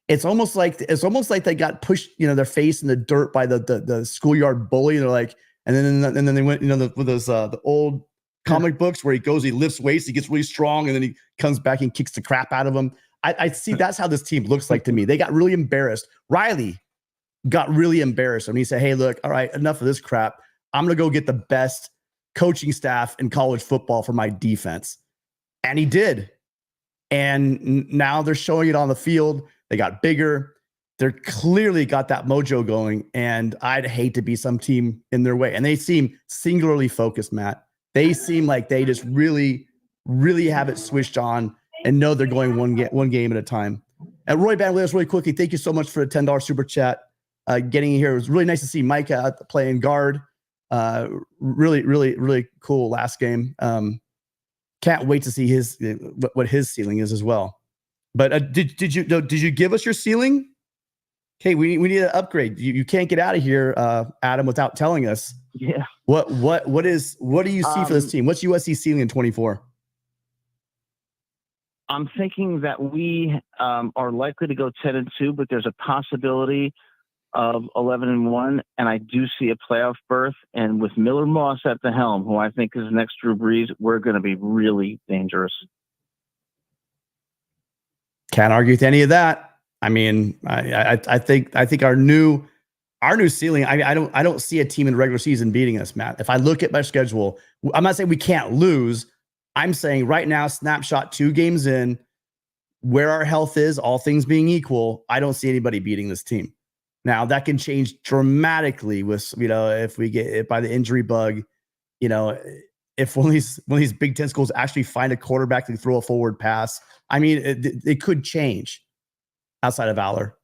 It's almost like they got pushed, their face in the dirt by the schoolyard bully. They're like, and then they went, with those the old comic books where he lifts weights, he gets really strong, and then he comes back and kicks the crap out of them. I see that's how this team looks like to me. They got really embarrassed. Riley got really embarrassed when he said, "Hey, look, all right, enough of this crap. I'm gonna go get the best coaching staff in college football for my defense," and he did. And now they're showing it on the field. They got bigger. They're clearly got that mojo going. And I'd hate to be some team in their way. And they seem singularly focused, Matt. They seem like they just really, really have it switched on and know they're going one game at a time. And Roy Bandoliers, really quickly, thank you so much for the $10 super chat. Getting here. It was really nice to see Micah playing guard. Really, really, really cool last game. Can't wait to see what his ceiling is as well. But did you give us your ceiling? Okay, we need an upgrade. You can't get out of here, Adam, without telling us. Yeah. What do you see for this team? What's USC ceiling in 24? I'm thinking that we are likely to go 10-2, but there's a possibility of 11-1, and I do see a playoff berth. And with Miller Moss at the helm, who I think is the next Drew Brees, we're going to be really dangerous. Can't argue with any of that. I mean, I think our new ceiling. I don't see a team in the regular season beating us, Matt. If I look at my schedule, I'm not saying we can't lose. I'm saying right now, snapshot 2 games in, where our health is, all things being equal, I don't see anybody beating this team. Now that can change dramatically with, if we get hit by the injury bug, if one of these Big Ten schools actually find a quarterback to throw a forward pass. I mean, it could change outside of Valor.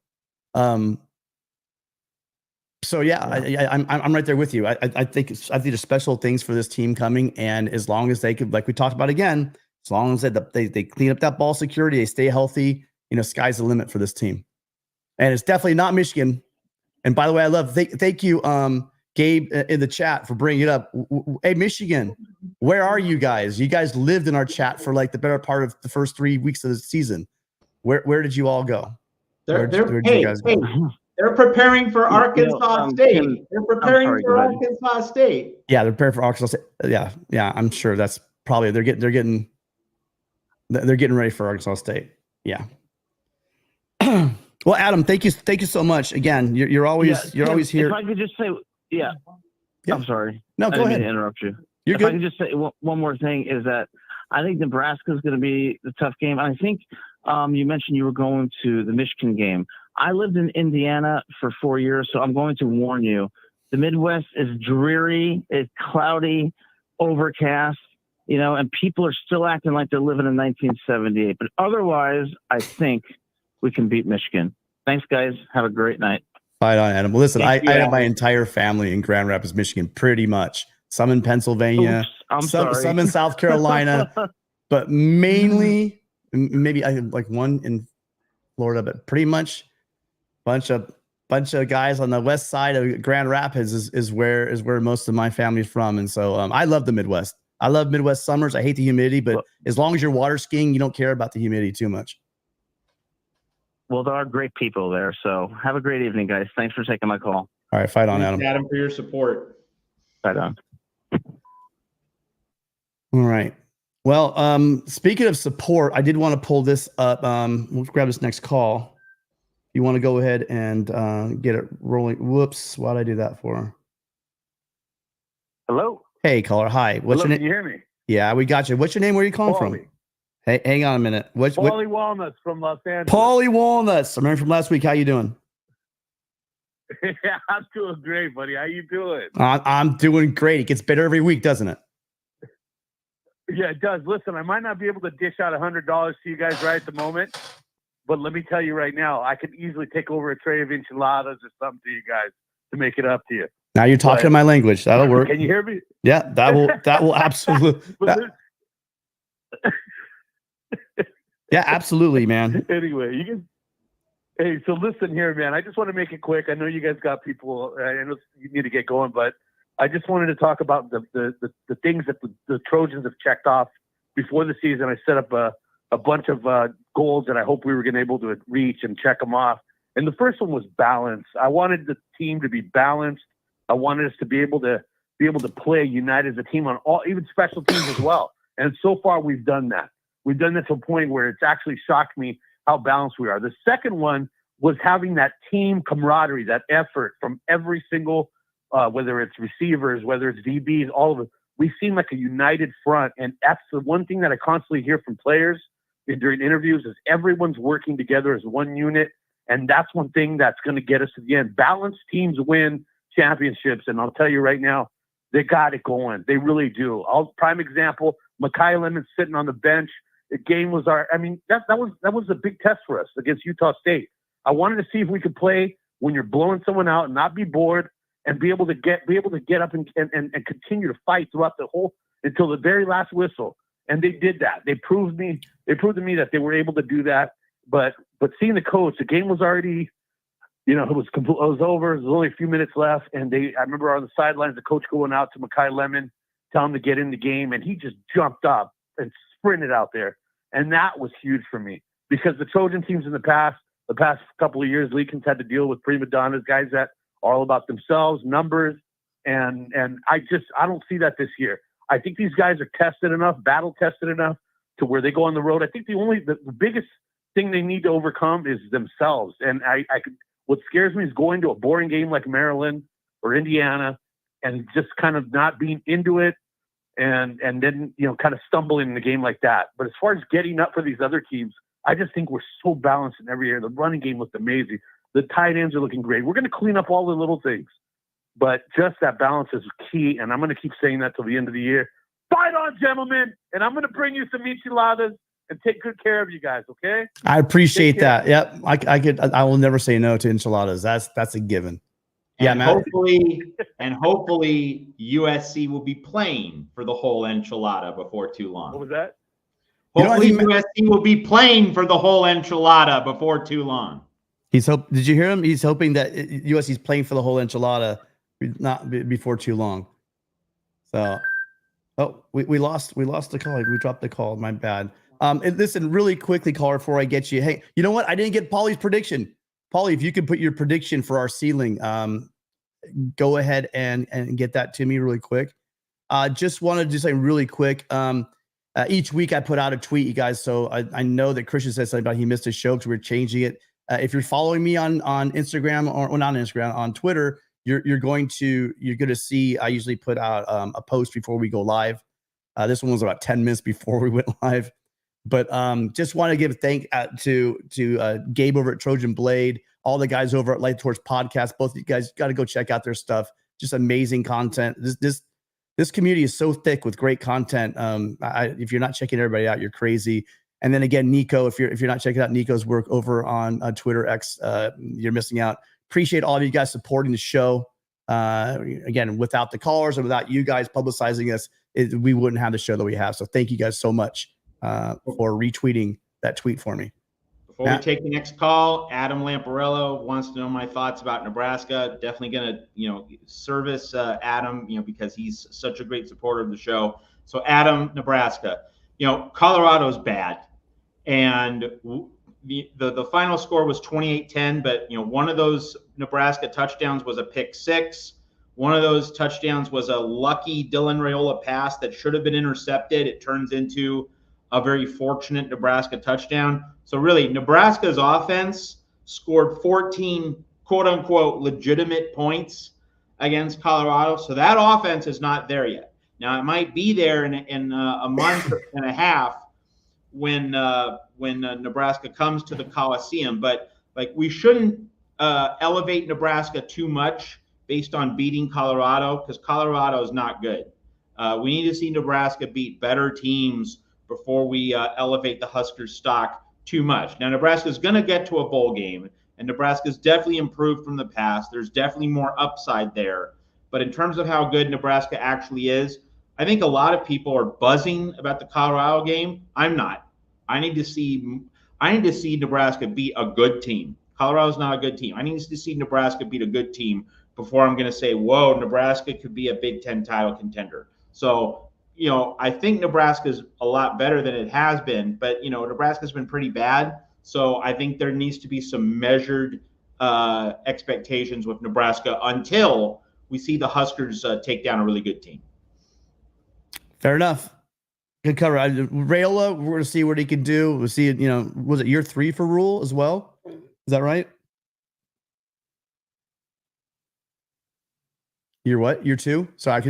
So yeah, I'm right there with you. I think there's special things for this team coming, and as long as they could, like we talked about again, as long as they clean up that ball security, they stay healthy, sky's the limit for this team. And it's definitely not Michigan. And by the way, I love thank you, Gabe, in the chat for bringing it up. Hey, Michigan, where are you guys? You guys lived in our chat for like the better part of the first 3 weeks of the season. Where did you all go? Where'd you guys go? They're preparing for Arkansas State. They're preparing for Arkansas State. Yeah, they're preparing for Arkansas State. Yeah. I'm sure that's probably they're getting ready for Arkansas State. Yeah. Well, Adam, thank you so much. Again, you're always here. If I could just say, yeah. I'm sorry. No, go ahead. To interrupt you. You're good. I can just say one more thing is that I think Nebraska is going to be the tough game. I think you mentioned you were going to the Michigan game. I lived in Indiana for 4 years, so I'm going to warn you. The Midwest is dreary, it's cloudy, overcast, and people are still acting like they're living in 1978. But otherwise, I think we can beat Michigan. Thanks, guys. Have a great night. Right on, Adam. Well, listen, I have my entire family in Grand Rapids, Michigan, pretty much. Some in Pennsylvania, some in South Carolina, but mainly, maybe I like one in Florida, but pretty much bunch of guys on the west side of Grand Rapids is where most of my family's from. And so I love the Midwest. I love Midwest summers. I hate the humidity, but as long as you're water skiing, you don't care about the humidity too much. Well, there are great people there. So have a great evening, guys. Thanks for taking my call. All right. Fight on, Thanks, Adam. Adam, for your support. Fight on. All right. Well, speaking of support, I did want to pull this up. We'll grab this next call. you want to go ahead and get it rolling. Whoops, why'd I do that for? Hello. Hey, caller. Hi. What's your Hello, name? can you hear me? Yeah, we got you. What's your name? Where are you calling from? Paulie. Hey, hang on a minute. Paulie Walnuts from Los Angeles. Paulie Walnuts. I remember from last week. How you doing? Yeah, I'm doing great, buddy. How you doing? I'm doing great. It gets better every week, doesn't it? Yeah, it does. Listen, I might not be able to dish out $100 to you guys right at the moment, but let me tell you right now, I could easily take over a tray of enchiladas or something to you guys to make it up to you. Now you're talking my language. That'll work. Can you hear me? Yeah, that will absolutely. Yeah, absolutely, man. Anyway, you can. Hey, so listen here, man. I just want to make it quick. I know you guys got people. I know you need to get going, but I just wanted to talk about the things that the Trojans have checked off before the season. I set up a bunch of goals that I hope we were going to be able to reach and check them off. And the first one was balance. I wanted the team to be balanced. I wanted us to be able to play united as a team on all, even special teams as well. And so far, we've done that. We've done that to a point where it's actually shocked me how balanced we are. The second one was having that team camaraderie, that effort from every single, whether it's receivers, whether it's DBs, all of it. We seem like a united front. And that's the one thing that I constantly hear from players during interviews is everyone's working together as one unit. And that's one thing that's going to get us to the end. Balanced teams win championships. And I'll tell you right now, they got it going. They really do. Prime example, Mekhi Lemon sitting on the bench. The game was that was a big test for us against Utah State. I wanted to see if we could play when you're blowing someone out and not be bored and be able to get up and continue to fight throughout the whole until the very last whistle. And they did that. They proved to me that they were able to do that. But seeing the coach, the game was already, it was over. There was only a few minutes left, and I remember on the sidelines, the coach going out to Mekhi Lemon, telling him to get in the game, and he just jumped up and sprinted out there. And that was huge for me because the Trojan teams in the past couple of years, Lincoln's had to deal with prima donnas, guys that are all about themselves, numbers. And I don't see that this year. I think these guys are tested enough, battle tested enough to where they go on the road. I think the biggest thing they need to overcome is themselves. And what scares me is going to a boring game like Maryland or Indiana and just kind of not being into it. And then, kind of stumbling in a game like that. But as far as getting up for these other teams, I just think we're so balanced in every area. The running game looked amazing. The tight ends are looking great. We're going to clean up all the little things. But just that balance is key. And I'm going to keep saying that till the end of the year. Fight on, gentlemen. And I'm going to bring you some enchiladas and take good care of you guys, okay? I appreciate that. Yep. I will never say no to enchiladas. That's a given. Yeah, and Matt. hopefully USC will be playing for the whole enchilada before too long. What was that? Hopefully USC will be playing for the whole enchilada before too long. Did you hear him? He's hoping that USC is playing for the whole enchilada, not before too long. So, we lost the call. We dropped the call. My bad. And listen, really quickly, caller, before I get you. Hey, you know what? I didn't get Paulie's prediction. Paulie, if you could put your prediction for our ceiling, go ahead and get that to me really quick. Just wanted to do something really quick. Each week I put out a tweet, you guys. So I know that Christian said something about he missed his show because we're changing it. If you're following me on Instagram or not on Instagram, on Twitter, you're going to see I usually put out a post before we go live. This one was about 10 minutes before we went live. But just want to give thank to Gabe over at Trojan Blade, all the guys over at Light Torch Podcast. Both of you guys got to go check out their stuff. Just amazing content. This community is so thick with great content. If you're not checking everybody out, you're crazy. And then again, Nico, if you're not checking out Nico's work over on Twitter X, you're missing out. Appreciate all of you guys supporting the show. Again, without the callers and without you guys publicizing us, we wouldn't have the show that we have. So thank you guys so much for retweeting that tweet for me. Before we take the next call, Adam Lamparello wants to know my thoughts about Nebraska. Definitely going to, service Adam, because he's such a great supporter of the show. So Adam, Nebraska, Colorado's bad. And the final score was 28-10, but, one of those Nebraska touchdowns was a pick six. One of those touchdowns was a lucky Dylan Raiola pass that should have been intercepted. It turns into a very fortunate Nebraska touchdown. So really, Nebraska's offense scored 14 quote unquote legitimate points against Colorado. So that offense is not there yet. Now it might be there in a month and a half when Nebraska comes to the Coliseum, but like we shouldn't elevate Nebraska too much based on beating Colorado, because Colorado is not good. We need to see Nebraska beat better teams before we elevate the Huskers stock too much. Now, Nebraska is going to get to a bowl game, and Nebraska's definitely improved from the past. There's definitely more upside there. But in terms of how good Nebraska actually is, I think a lot of people are buzzing about the Colorado game. I'm not. I need to see Nebraska beat a good team. Colorado's not a good team. I need to see Nebraska beat a good team before I'm going to say, whoa, Nebraska could be a Big Ten title contender. So, I think Nebraska's a lot better than it has been, but, Nebraska's been pretty bad. So I think there needs to be some measured expectations with Nebraska until we see the Huskers take down a really good team. Fair enough. Good cover. Rayola, we're going to see what he can do. We'll see, was it year 3 for Rule as well? Is that right? Year what? Year 2? So I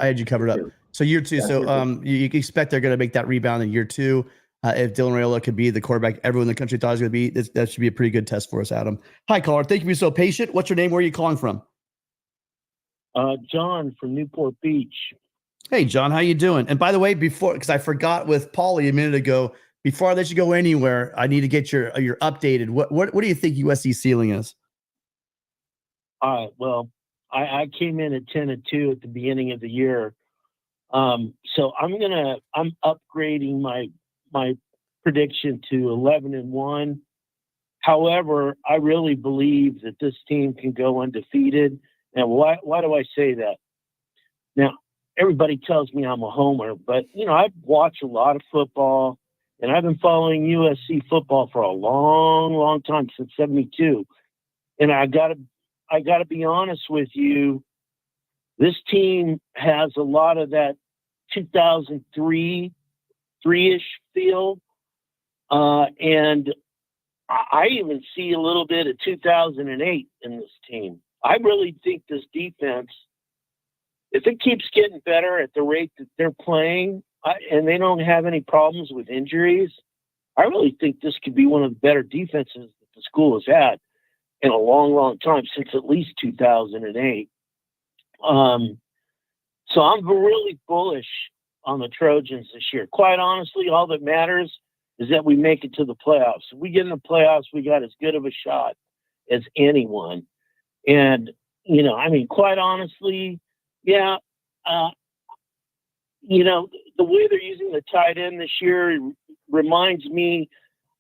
had you covered up. So year 2. So you can expect they're going to make that rebound in year 2. If Dylan Rayola could be the quarterback everyone in the country thought he was going to be, that should be a pretty good test for us, Adam. Hi, caller. Thank you for being so patient. What's your name? Where are you calling from? John from Newport Beach. Hey, John, how you doing? And by the way, because I forgot with Paulie a minute ago, before I let you go anywhere, I need to get your updated. What do you think USC ceiling is? All right. Well, I came in at 10-2 at the beginning of the year. So I'm upgrading my prediction to 11-1. However, I really believe that this team can go undefeated. And why do I say that? Now, everybody tells me I'm a homer, but I've watched a lot of football, and I've been following USC football for a long, long time, since '72. And I gotta be honest with you, this team has a lot of that 2003 3-ish feel, and I even see a little bit of 2008 in this team. I really think this defense, if it keeps getting better at the rate that they're playing, and they don't have any problems with injuries, I really think this could be one of the better defenses that the school has had in a long, long time, since at least 2008. So I'm really bullish on the Trojans this year. Quite honestly, all that matters is that we make it to the playoffs. If we get in the playoffs, we got as good of a shot as anyone. And, quite honestly, yeah, the way they're using the tight end this year reminds me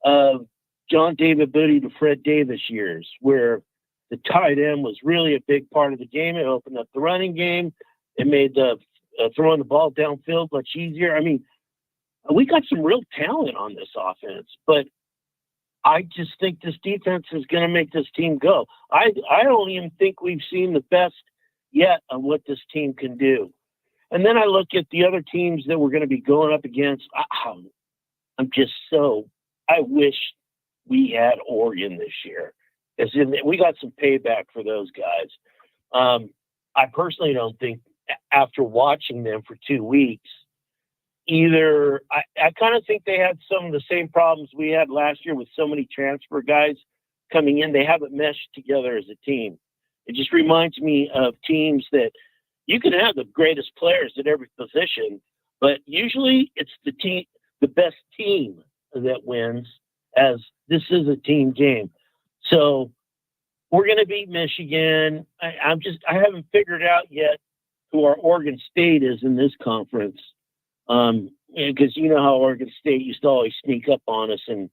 of John David Booty to Fred Davis years, where the tight end was really a big part of the game. It opened up the running game. It made the throwing the ball downfield much easier. We got some real talent on this offense, but I just think this defense is going to make this team go. I don't even think we've seen the best yet on what this team can do. And then I look at the other teams that we're going to be going up against. I wish we had Oregon this year. As in, we got some payback for those guys. I personally don't think, after watching them for 2 weeks, I kind of think they had some of the same problems we had last year with so many transfer guys coming in. They haven't meshed together as a team. It just reminds me of teams that you can have the greatest players at every position, but usually it's the best team that wins, as this is a team game. So we're going to beat Michigan. I haven't figured out yet who our Oregon State is in this conference. Because you know how Oregon State used to always sneak up on us and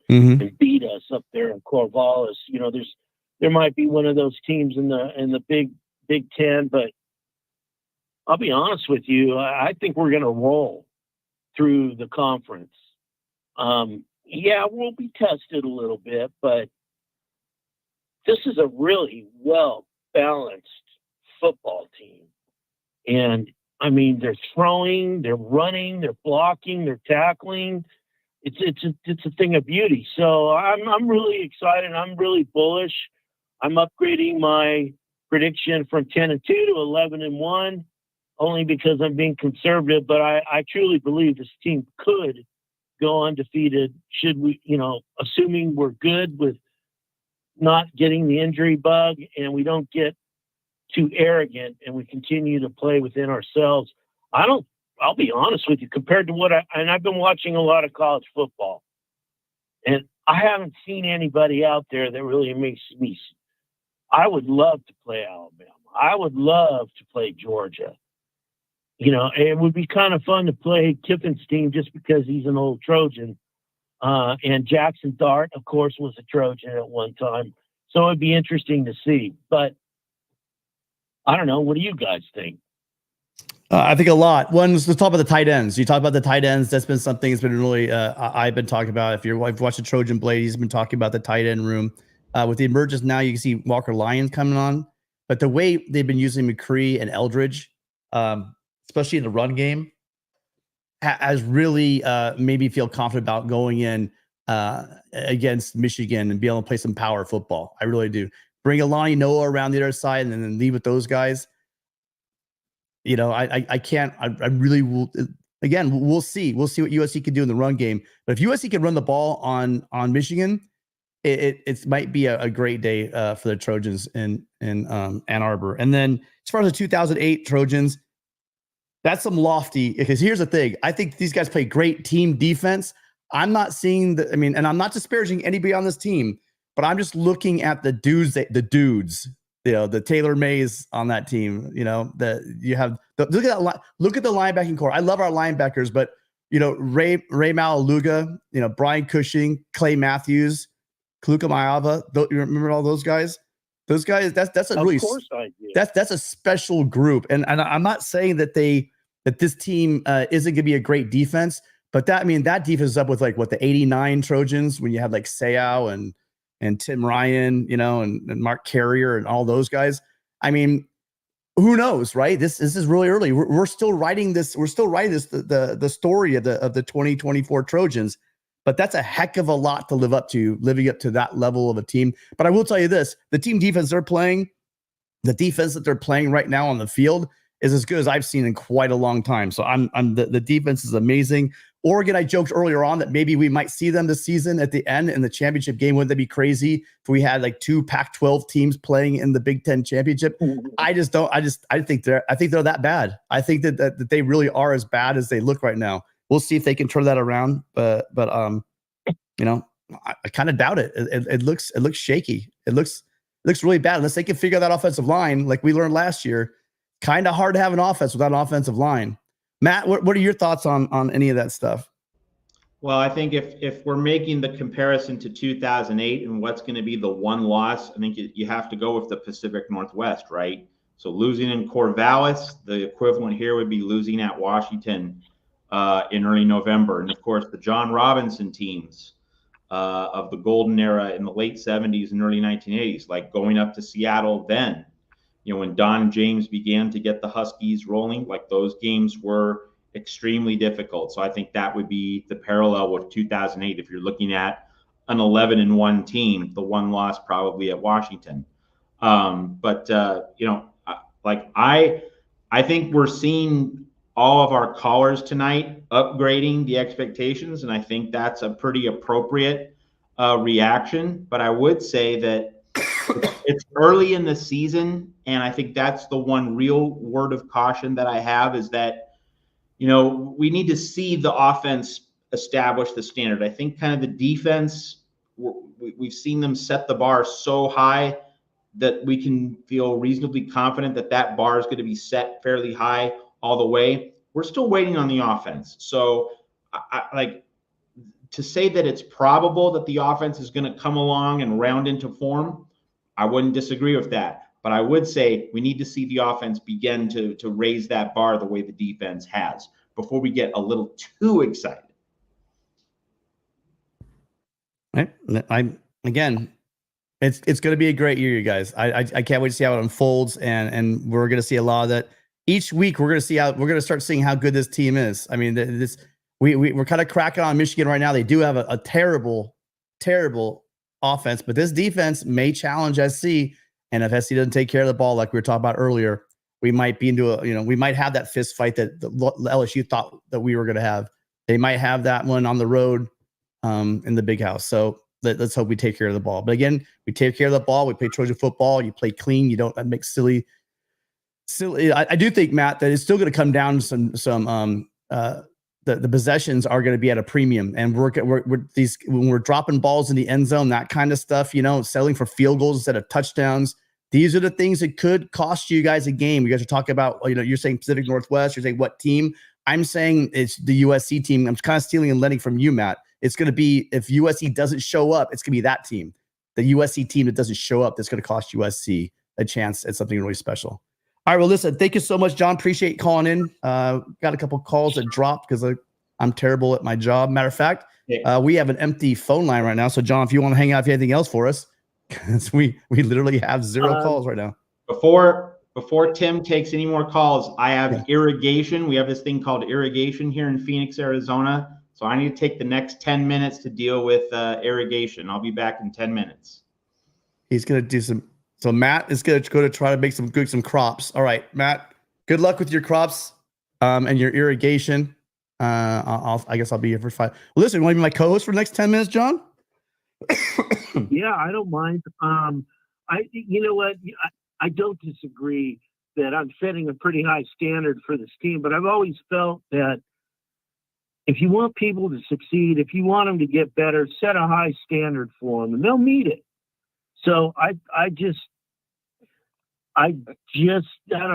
beat us up there in Corvallis. There might be one of those teams in the Big Ten, but I'll be honest with you, I think we're going to roll through the conference. We'll be tested a little bit, but this is a really well-balanced football team. And, they're throwing, they're running, they're blocking, they're tackling. it's a thing of beauty. So I'm really excited. I'm really bullish. I'm upgrading my prediction from 10-2 to 11-1, only because I'm being conservative. But I truly believe this team could go undefeated. Should we, assuming we're good with not getting the injury bug and we don't get too arrogant and we continue to play within ourselves. I'll be honest with you, compared to I've been watching a lot of college football, and I haven't seen anybody out there that really makes me. I would love to play Alabama. I would love to play Georgia. It would be kind of fun to play Kiffin's team just because he's an old Trojan. And Jackson Dart, of course, was a Trojan at one time. So it'd be interesting to see. But I don't know. What do you guys think? I think a lot. Let's talk about the tight ends. You talk about the tight ends. That's been something that's been really, I've been talking about. If you've watched the Trojan Blade, he's been talking about the tight end room. With the emergence now, you can see Walker Lyons coming on. But the way they've been using McCree and Eldridge, especially in the run game, has really made me feel confident about going in against Michigan and be able to play some power football. I really do. Bring Alani Noah around the other side and then leave with those guys. I can't. I really will. Again, we'll see. We'll see what USC can do in the run game. But if USC can run the ball on Michigan, it might be a great day for the Trojans in Ann Arbor. And then as far as the 2008 Trojans, that's some lofty. Because here's the thing: I think these guys play great team defense. I'm not seeing and I'm not disparaging anybody on this team, but I'm just looking at the dudes. The Taylor Mays on that team, that you have. Look at the linebacking core. I love our linebackers, but Ray Malaluga, Brian Cushing, Clay Matthews, Kaluka Maava. You remember all those guys? Those guys. That's a really. Of course I do. That's a special group, and I'm not saying that this team isn't going to be a great defense, but that defense is up with the 89 Trojans when you have Sayao and Tim Ryan, and Mark Carrier and all those guys. Who knows, right? This is really early. We're still writing this. We're still writing this the story of the 2024 Trojans, but that's a heck of a lot to living up to that level of a team. But I will tell you this: the team defense they're playing, the defense that they're playing right now on the field is as good as I've seen in quite a long time. So the defense is amazing. Oregon, I joked earlier on that maybe we might see them this season at the end in the championship game. Wouldn't that be crazy if we had 2 Pac-12 teams playing in the Big Ten championship? I think they're that bad. I think that they really are as bad as they look right now. We'll see if they can turn that around. But I kind of doubt it. It looks shaky. It looks really bad unless they can figure that offensive line like we learned last year. Kind of hard to have an offense without an offensive line. Matt, what are your thoughts on any of that stuff? Well, I think if we're making the comparison to 2008 and what's going to be the one loss, I think you have to go with the Pacific Northwest, right? So losing in Corvallis, the equivalent here would be losing at Washington in early November. And of course, the John Robinson teams of the golden era in the late 70s and early 1980s, like going up to Seattle then. When Don James began to get the Huskies rolling, those games were extremely difficult. So I think that would be the parallel with 2008. If you're looking at an 11-1 team, the one loss probably at Washington. I think we're seeing all of our callers tonight upgrading the expectations, and I think that's a pretty appropriate reaction. But I would say that it's early in the season, and I think that's the one real word of caution that I have is that, we need to see the offense establish the standard. I think kind of the defense, we've seen them set the bar so high that we can feel reasonably confident that bar is going to be set fairly high all the way. We're still waiting on the offense. So I to say that it's probable that the offense is going to come along and round into form, I wouldn't disagree with that. But I would say we need to see the offense begin to raise that bar the way the defense has before we get a little too excited. Again, it's going to be a great year, you guys. I can't wait to see how it unfolds, and we're going to see a lot of that. Each week, we're going to start seeing how good this team is. we're kind of cracking on Michigan right now. They do have a terrible offense, but this defense may challenge SC. And if SC doesn't take care of the ball, like we were talking about earlier, we might be into we might have that fist fight that the LSU thought that we were going to have. They might have that one on the road in the big house. So let's hope we take care of the ball. But again, we take care of the ball. We play Trojan football. You play clean. You don't make silly. I do think, Matt, that it's still going to come down to the possessions are going to be at a premium, and we're when we're dropping balls in the end zone, that kind of stuff, settling for field goals instead of touchdowns. These are the things that could cost you guys a game. You guys are talking about, you're saying Pacific Northwest. You're saying what team? I'm saying it's the USC team. I'm kind of stealing and letting from you, Matt. It's going to be, if USC doesn't show up, it's going to be that team, the USC team that doesn't show up. That's going to cost USC a chance at something really special. All right, well, listen, thank you so much, John. Appreciate calling in. Got a couple calls that dropped because I'm terrible at my job. Matter of fact, we have an empty phone line right now. So, John, if you want to hang out, if you have anything else for us, because we literally have 0 calls right now. Before Tim takes any more calls, I have irrigation. We have this thing called irrigation here in Phoenix, Arizona. So I need to take the next 10 minutes to deal with irrigation. I'll be back in 10 minutes. He's going to do some. So Matt is going to go to try to make some crops. All right, Matt, good luck with your crops and your irrigation. I guess I'll be here for 5. Well, listen, you want to be my co-host for the next 10 minutes, John? Yeah, I don't mind. You know what? I don't disagree that I'm setting a pretty high standard for this team, but I've always felt that if you want people to succeed, if you want them to get better, set a high standard for them, and they'll meet it. So I don't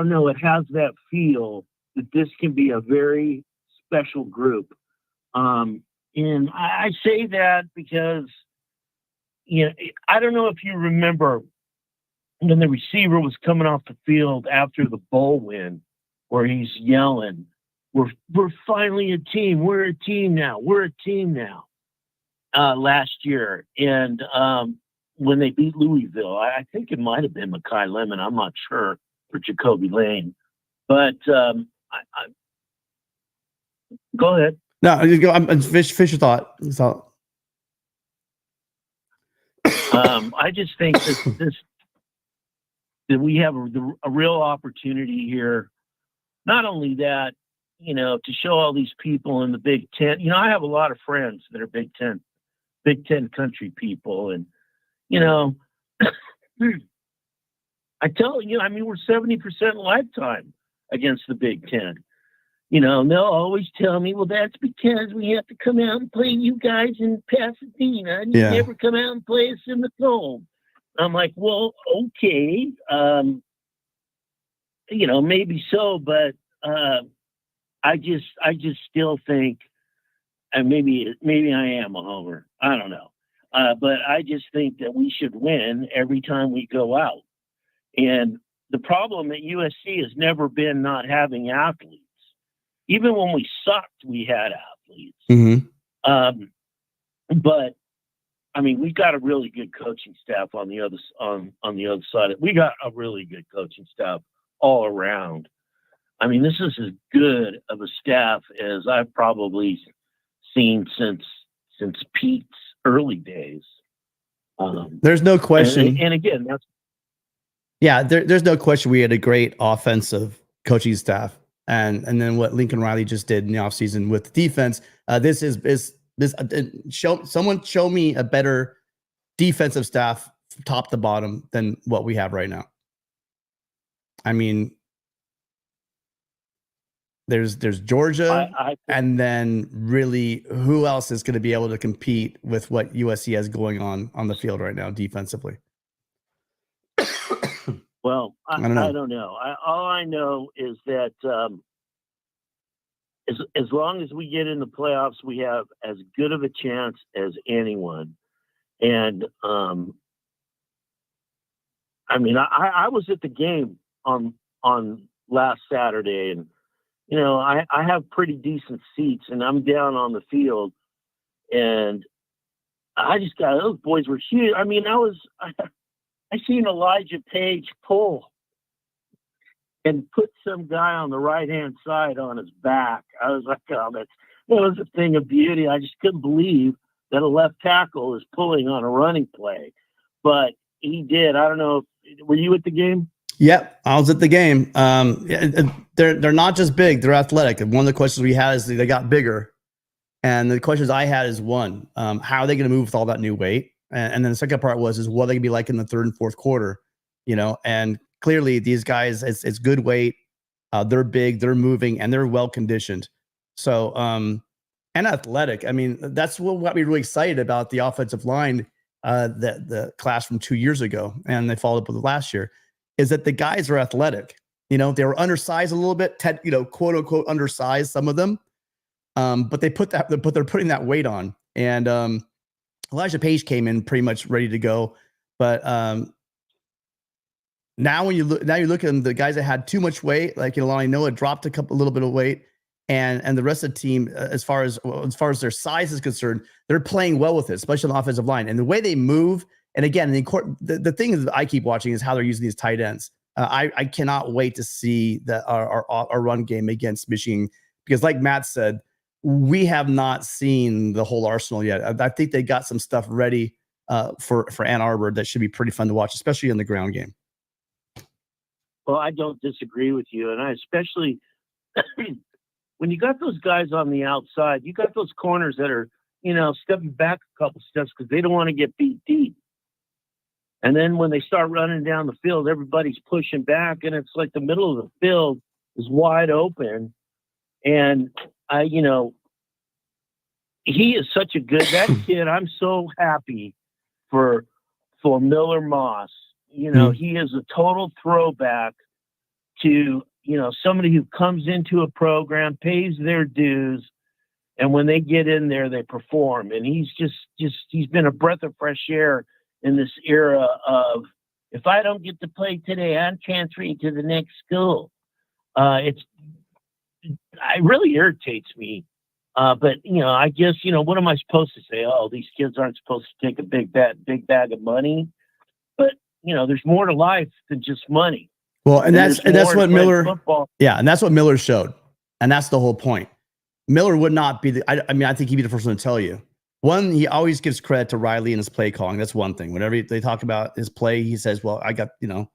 know. It has that feel that this can be a very special group. And I say that because, I don't know if you remember when the receiver was coming off the field after the bowl win, where he's yelling, we're finally a team. We're a team now. We're a team now. Last year. And, when they beat Louisville, I think it might have been Mekhi Lemon. I'm not sure, for Jacoby Lane, but go ahead. No, you go. I'm fish your thought. I just think that we have a real opportunity here. Not only that, to show all these people in the Big Ten. I have a lot of friends that are Big Ten country people, and I tell you, we're 70% lifetime against the Big Ten. And they'll always tell me, well, that's because we have to come out and play you guys in Pasadena, and you never come out and play us in the cold. I'm like, well, okay, maybe so, but I just still think, and maybe I am a homer. I don't know. But I just think that we should win every time we go out. And the problem at USC has never been not having athletes. Even when we sucked, we had athletes. Mm-hmm. But we've got a really good coaching staff on the other side. We got a really good coaching staff all around. This is as good of a staff as I've probably seen since Pete's early days. There's no question. And again, there's no question we had a great offensive coaching staff. And then what Lincoln Riley just did in the offseason with the defense, someone show me a better defensive staff top to bottom than what we have right now. There's Georgia, and then really, who else is going to be able to compete with what USC has going on the field right now defensively? Well, I don't know. All I know is that as long as we get in the playoffs, we have as good of a chance as anyone. And I was at the game on last Saturday, and I have pretty decent seats, and I'm down on the field, and I just got, those boys were huge. I seen Elijah Page pull and put some guy on the right-hand side on his back. I was like, oh, was a thing of beauty. I just couldn't believe that a left tackle is pulling on a running play, but he did. I don't know. Were you at the game? Yep, I was at the game. They're not just big; they're athletic. And one of the questions we had is they got bigger, and the questions I had is one: how are they going to move with all that new weight? And then the second part was what are they going to be like in the third and fourth quarter? You know, and clearly these guys, it's good weight. They're big, they're moving, and they're well conditioned. So, and athletic. I mean, that's what got me really excited about the offensive line, the class from 2 years ago, and they followed up with it last year, is that the guys are athletic. You know, they were undersized a little bit, quote unquote undersized, some of them. But they're putting that weight on. And Elijah Page came in pretty much ready to go. But now you look at them, the guys that had too much weight, like Lonnie Noah dropped a little bit of weight, and the rest of the team, as far as their size is concerned, they're playing well with it, especially on the offensive line and the way they move. And again, the thing that I keep watching is how they're using these tight ends. I cannot wait to see our run game against Michigan, because like Matt said, we have not seen the whole arsenal yet. I think they got some stuff ready for Ann Arbor that should be pretty fun to watch, especially in the ground game. Well, I don't disagree with you. And I especially, when you got those guys on the outside, you got those corners that are, stepping back a couple steps because they don't want to get beat deep. And then when they start running down the field, everybody's pushing back, and it's like the middle of the field is wide open. And he is such a good, that kid, I'm so happy for Miller Moss. He is a total throwback to, somebody who comes into a program, pays their dues, and when they get in there, they perform. And he's he's been a breath of fresh air in this era of, if I don't get to play today, I'm transferring to the next school. It really irritates me. But I guess, what am I supposed to say? Oh, these kids aren't supposed to take a big bag of money. But there's more to life than just money. Well, and that's what Miller. Football. Yeah, and that's what Miller showed, and that's the whole point. Miller would not be I think he'd be the first one to tell you. One, he always gives credit to Riley and his play calling. That's one thing. Whenever they talk about his play, he says, "Well, I got the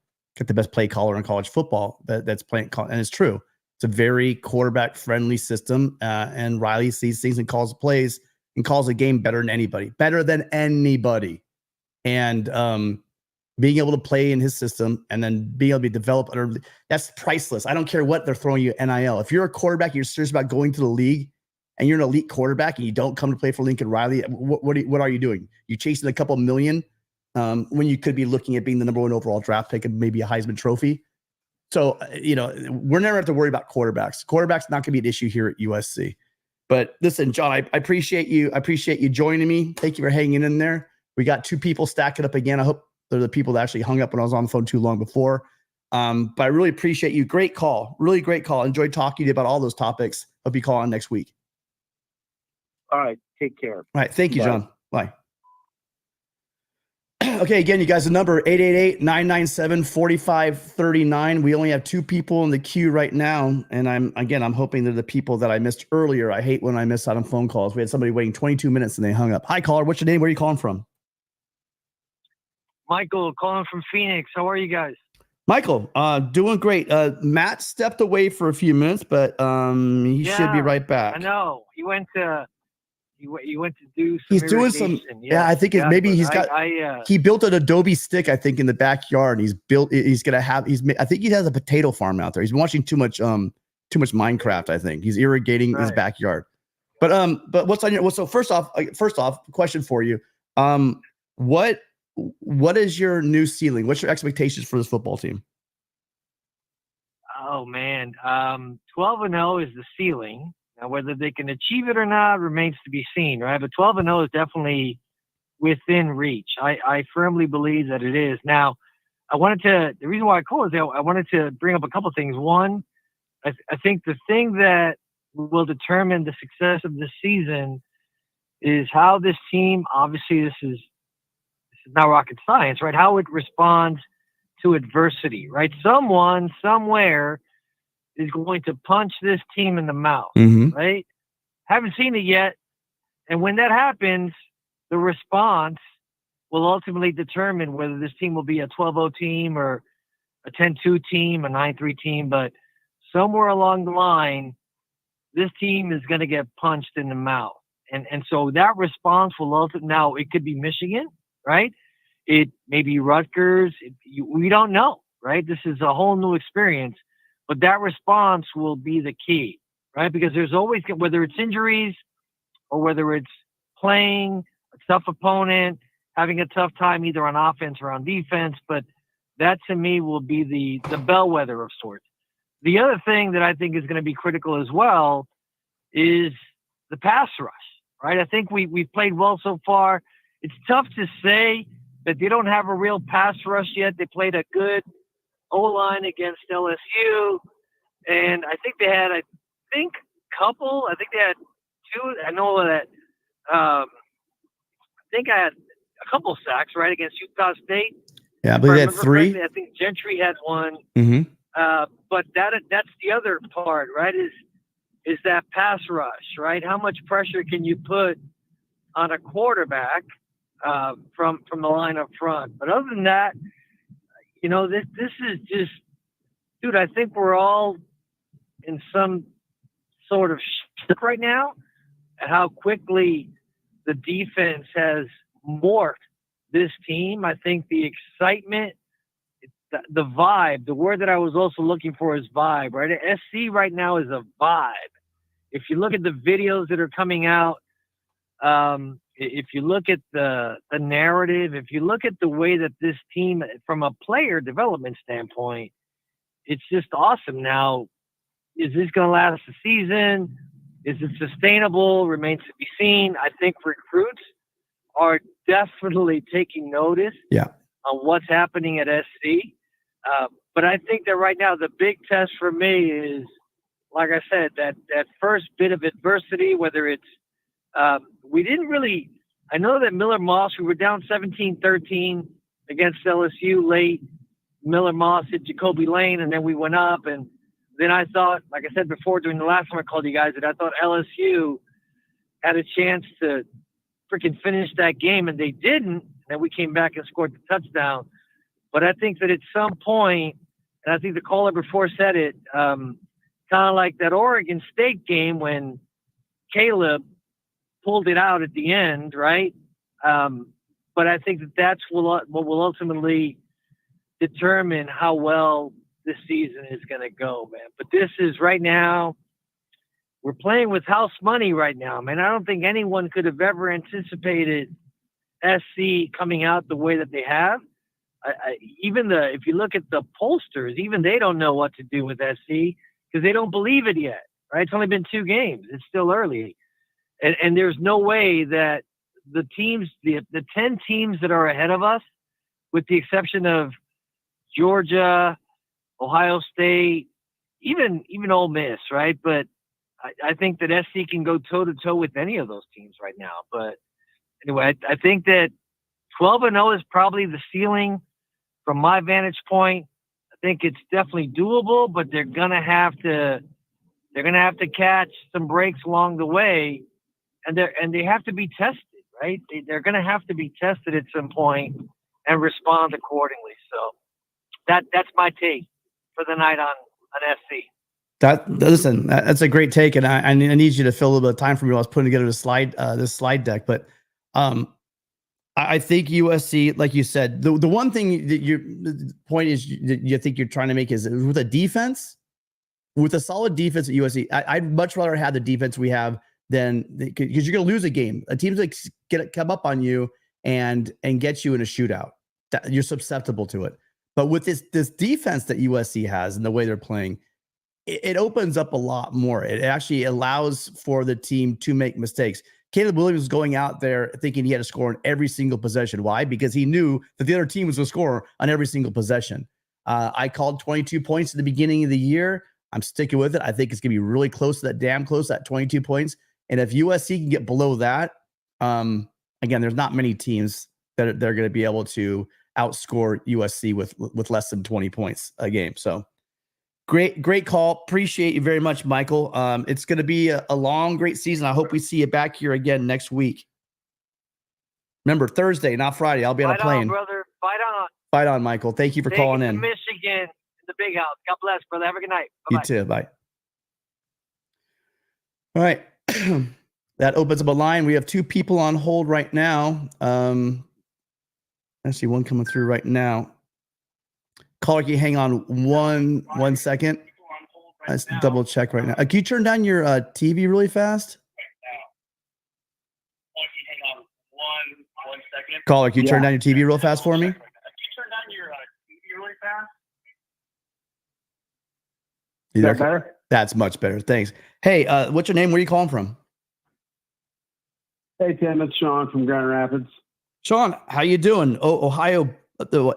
best play caller in college football that's playing," and it's true. It's a very quarterback friendly system, and Riley sees things and calls plays and calls a game better than anybody. And being able to play in his system and then being able to be developed, that's priceless. I don't care what they're throwing you NIL. If you're a quarterback, you're serious about going to the league, and you're an elite quarterback, and you don't come to play for Lincoln Riley, what are you doing? You chasing a couple million when you could be looking at being the number 1 overall draft pick and maybe a Heisman Trophy. So, we're never have to worry about quarterbacks. Quarterback's not going to be an issue here at USC. But listen, John, I appreciate you. I appreciate you joining me. Thank you for hanging in there. We got 2 people stacking up again. I hope they're the people that actually hung up when I was on the phone too long before. But I really appreciate you. Great call. Really great call. Enjoyed talking to you about all those topics. Hope you call on next week. All right. Take care. All right. Thank you, John. Bye. Okay, again, you guys, the number 888-997-4539. We only have 2 people in the queue right now, and I'm hoping they're the people that I missed earlier. I hate when I miss out on phone calls. We had somebody waiting 22 minutes and they hung up. Hi, caller. What's your name? Where are you calling from? Michael, calling from Phoenix. How are you guys? Michael, doing great. Matt stepped away for a few minutes, but he should be right back. I know. He went to do some He's doing some. Yeah, I think maybe he's got. He built an Adobe stick, I think, in the backyard. I think he has a potato farm out there. He's been watching too much Minecraft. I think he's irrigating his backyard. But what's on your? So first off, question for you. What is your new ceiling? What's your expectations for this football team? Oh man, 12-0 is the ceiling. Now, whether they can achieve it or not remains to be seen, right? But 12-0 is definitely within reach. I firmly believe that it is. Now, the reason why I called is I wanted to bring up a couple things. One, I think the thing that will determine the success of this season is how this team, obviously this is not rocket science, right? How it responds to adversity, right? Someone, somewhere, is going to punch this team in the mouth, right? Haven't seen it yet. And when that happens, the response will ultimately determine whether this team will be a 12-0 team or a 10-2 team, a 9-3 team. But somewhere along the line, this team is going to get punched in the mouth. And so that response will ultimately, now it could be Michigan, right? It may be Rutgers. We don't know, right? This is a whole new experience. But that response will be the key, right? Because there's always, whether it's injuries or whether it's playing a tough opponent, having a tough time either on offense or on defense, but that to me will be the bellwether of sorts. The other thing that I think is going to be critical as well is the pass rush, right? I think we've played well so far. It's tough to say that they don't have a real pass rush yet. They played a good O-line against LSU, and I think they had, I think they had two. I know that I think I had a couple sacks, right, against Utah State. Yeah, I believe they had 3. Correctly, I think Gentry had 1. Mm-hmm. But that's the other part, right, is that pass rush, right? How much pressure can you put on a quarterback from the line up front? But other than that, you know, this is just, dude, I think we're all in some sort of shock right now at how quickly the defense has morphed this team. I think the excitement, the vibe, the word that I was also looking for is vibe, right? SC right now is a vibe. If you look at the videos that are coming out, if you look at the narrative, if you look at the way that this team, from a player development standpoint, it's just awesome. Now, is this going to last the season? Is it sustainable? Remains to be seen. I think recruits are definitely taking notice on what's happening at SC. But I think that right now the big test for me is, like I said, that first bit of adversity, whether it's we didn't really – I know that Miller Moss, we were down 17-13 against LSU late. Miller Moss hit Jacoby Lane, and then we went up. And then I thought, like I said before during the last time I called you guys, that I thought LSU had a chance to freaking finish that game, and they didn't. And then we came back and scored the touchdown. But I think that at some point, and I think the caller before said it, kind of like that Oregon State game when Caleb pulled it out at the end, right? But I think that that's what will ultimately determine how well this season is going to go, man. But this is right now, we're playing with house money right now, man. I don't think anyone could have ever anticipated SC coming out the way that they have. If you look at the pollsters, even they don't know what to do with SC because they don't believe it yet, right? It's only been 2 games. It's still early. And there's no way that the teams, the 10 teams that are ahead of us, with the exception of Georgia, Ohio State, even Ole Miss, right? But I think that SC can go toe-to-toe with any of those teams right now. But anyway, I think that 12-0 is probably the ceiling from my vantage point. I think it's definitely doable, but they're gonna have to catch some breaks along the way, and they have to be tested, right? They're gonna have to be tested at some point and respond accordingly. So that's my take for the night on SC. Listen, that's a great take, and I need you to fill a little bit of time for me while I was putting together this slide deck. But I think USC, like you said, the one thing that the point is that you think you're trying to make is with a defense, with a solid defense at USC. I'd much rather have the defense we have than because you're going to lose a game. A team's like come up on you and get you in a shootout. You're susceptible to it. But with this defense that USC has and the way they're playing, it opens up a lot more. It actually allows for the team to make mistakes. Caleb Williams was going out there thinking he had to score on every single possession. Why? Because he knew that the other team was going to score on every single possession. I called 22 points at the beginning of the year. I'm sticking with it. I think it's going to be really close to that, damn close to that 22 points. And if USC can get below that, again, there's not many teams that they're going to be able to outscore USC with less than 20 points a game. So Great call. Appreciate you very much, Michael. It's going to be a long, great season. I hope we see you back here again next week. Remember, Thursday, not Friday. I'll be on a plane. Fight on, brother. Fight on. Fight on, Michael. Thank you for calling in. Michigan in the big house. God bless, brother. Have a good night. You Bye-bye. too. Bye. All right. That opens up a line. We have 2 people on hold right now. I see one coming through right now. Caller, can you hang on one second? Let's double check right now. Can you turn down your TV really fast? Caller, can you turn down your TV real fast for me? Is that better? That's much better. Thanks. Hey, what's your name? Where are you calling from? Hey, Tim, it's Sean from Grand Rapids. Sean, how you doing? Ohio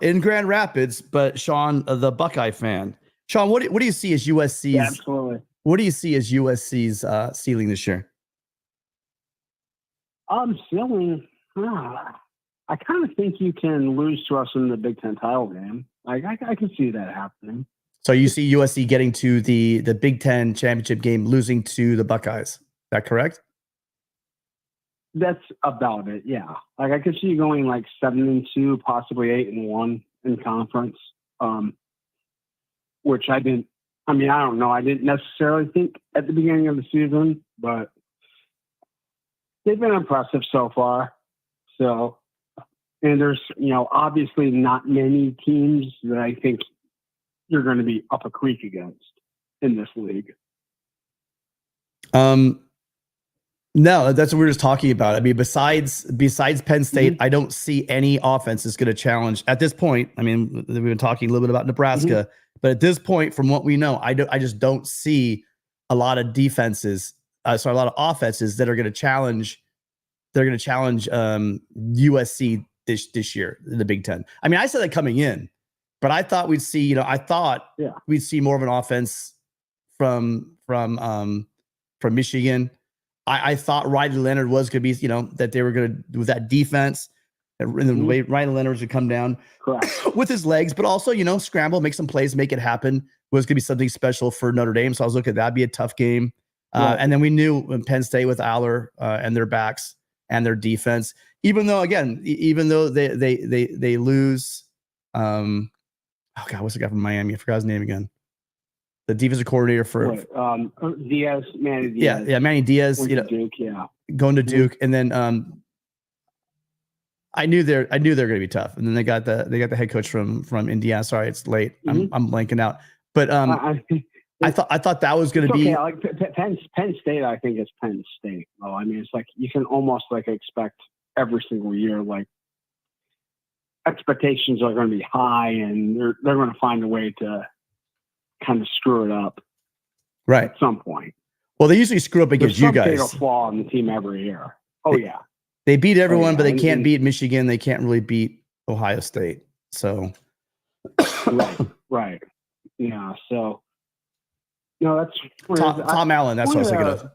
in Grand Rapids, but Sean, the Buckeye fan. Sean, what do you see as USC's? Yeah, absolutely. What do you see as USC's ceiling this year? Ceiling. I kind of think you can lose to us in the Big Ten title game. I can see that happening. So you see USC getting to the Big Ten championship game, losing to the Buckeyes. Is that correct? That's about it. Yeah. Like I could see you going like 7-2, possibly 8-1 in conference. Which I don't know. I didn't necessarily think at the beginning of the season, but they've been impressive so far. So, and there's, obviously not many teams that I think you're going to be up a creek against in this league. No, that's what we were just talking about. I mean, besides Penn State, I don't see any offense that's going to challenge at this point. I mean, we've been talking a little bit about Nebraska, but at this point, from what we know, I just don't see a lot of defenses, a lot of offenses that are going to challenge. They're going to challenge USC this year in the Big Ten. I mean, I said that coming in, but I thought we'd see. We'd see more of an offense from Michigan. I thought Riley Leonard was going to be, that they were going to, with that defense, and the way Riley Leonard would come down with his legs, but also, scramble, make some plays, make it happen, was going to be something special for Notre Dame. So I was looking at that'd be a tough game. And then we knew when Penn State with Aller and their backs and their defense, even though they lose, what's the guy from Miami? I forgot his name again. The defensive coordinator for Manny Diaz. Yeah, Manny Diaz. Duke, going to Duke, and then I knew they're going to be tough. And then they got the head coach from Indiana. Sorry, it's late. I'm blanking out. But I thought that was going to be like Penn State. I think it's Penn State. Well, I mean, it's like you can almost like expect every single year, like expectations are going to be high, and they're going to find a way to kind of screw it up, right, at some point. Well, they usually screw up against you guys. There's some fatal flaw in the team every year. They beat everyone, but they can't beat Michigan. They can't really beat Ohio State. So, right, yeah. So, that's Tom Allen. That's what I was thinking of.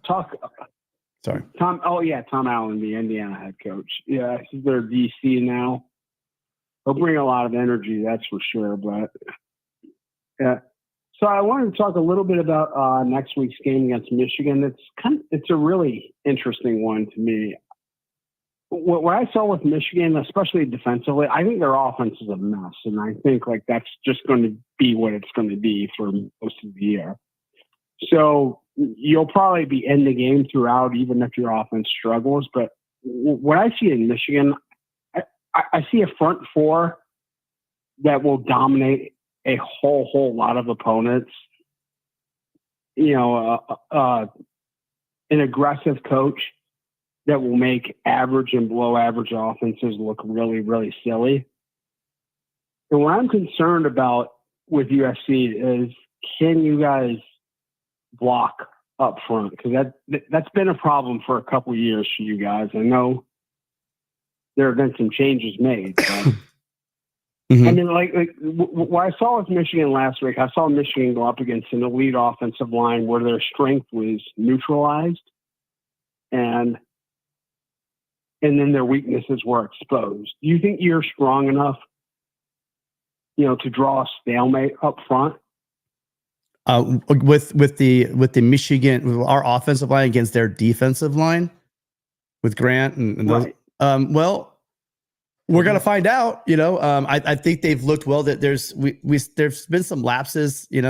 Sorry, Tom. Oh yeah, Tom Allen, the Indiana head coach. Yeah, he's their DC now. He'll bring a lot of energy, that's for sure. But yeah. So I wanted to talk a little bit about next week's game against Michigan. It's a really interesting one to me. What I saw with Michigan, especially defensively, I think their offense is a mess, and I think like that's just going to be what it's going to be for most of the year. So you'll probably be in the game throughout, even if your offense struggles. But what I see in Michigan, I see a front four that will dominate a whole lot of opponents. An aggressive coach that will make average and below average offenses look really, really silly. And what I'm concerned about with USC is, can you guys block up front? Because that's been a problem for a couple of years for you guys. I know there have been some changes made, but I mean, like what I saw with Michigan last week, I saw Michigan go up against an elite offensive line where their strength was neutralized, and then their weaknesses were exposed. Do you think you're strong enough, to draw a stalemate up front? With the Michigan, with our offensive line against their defensive line with Grant and those. Right. Well, we're gonna find out. I think they've looked well. That there's been some lapses. It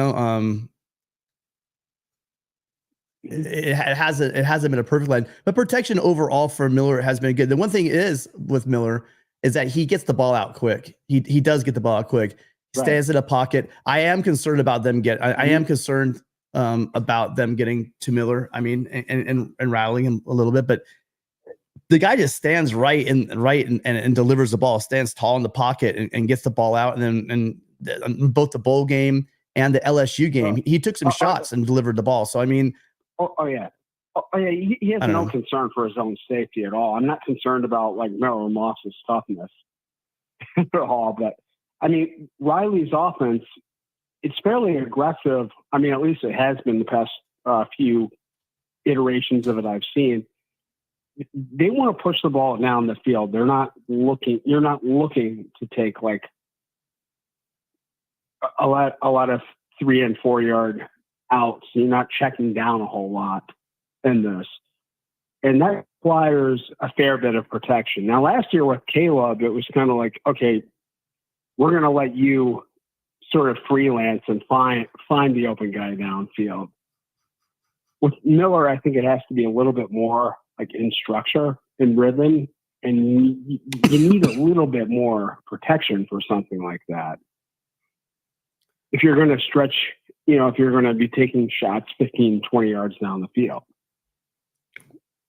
hasn't been a perfect line, but protection overall for Miller has been good. The one thing is with Miller is that he gets the ball out quick. He does get the ball out quick. Stays in a pocket. I am concerned about them I am concerned about them getting to Miller. I mean, and rattling him a little bit, but the guy just stands right and delivers the ball, stands tall in the pocket and gets the ball out. And then both the bowl game and the LSU game, he took some shots and delivered the ball. So, I mean, yeah. He has no concern for his own safety at all. I'm not concerned about like Miller Moss's toughness at all, but I mean, Riley's offense, it's fairly aggressive. I mean, at least it has been the past few iterations of it I've seen. They want to push the ball down the field. You're not looking to take like a lot of 3 and 4 yard outs. You're not checking down a whole lot in this. And that requires a fair bit of protection. Now, last year with Caleb, it was kind of like, okay, we're going to let you sort of freelance and find the open guy downfield. With Miller, I think it has to be a little bit more like in structure and rhythm, and you need a little bit more protection for something like that. If you're going to stretch, if you're going to be taking shots 15, 20 yards down the field.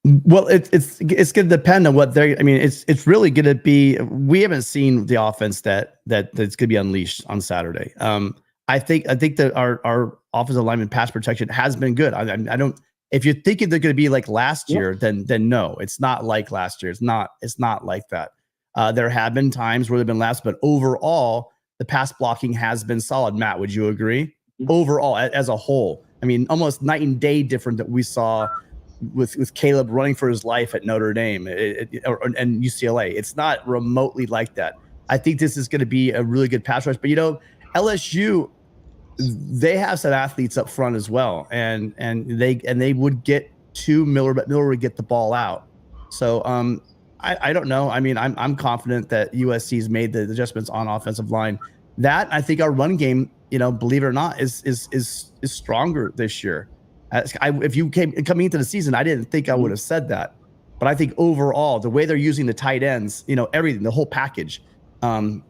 Well, it's going to depend on what they're. I mean, it's really going to be. We haven't seen the offense that's going to be unleashed on Saturday. I think that our offensive lineman pass protection has been good. I don't. If you're thinking they're going to be like last year, then no, it's not like last year. It's not like that. There have been times where they've been lapsed, but overall, the pass blocking has been solid. Matt, would you agree? Overall, as a whole, I mean, almost night and day different that we saw with Caleb running for his life at Notre Dame and UCLA. It's not remotely like that. I think this is going to be a really good pass rush. But LSU, they have some athletes up front as well, and they would get to Miller, but Miller would get the ball out. So I don't know. I mean, I'm confident that USC's made the adjustments on offensive line. That I think our run game, believe it or not, is stronger this year. If you coming into the season, I didn't think I would have said that, but I think overall the way they're using the tight ends, everything, the whole package,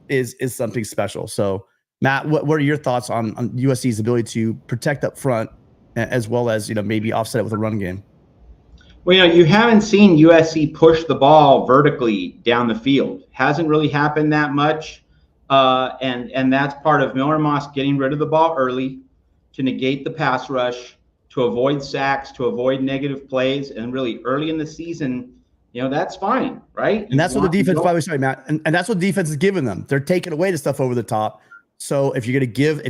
is something special. So, Matt, what are your thoughts on USC's ability to protect up front, as well as maybe offset it with a run game? Well, you haven't seen USC push the ball vertically down the field. Hasn't really happened that much, and that's part of Miller Moss getting rid of the ball early to negate the pass rush, to avoid sacks, to avoid negative plays, and really early in the season, that's fine, right? And that's what the defense, Matt, and that's what the defense is giving them. They're taking away the stuff over the top. So if you're gonna give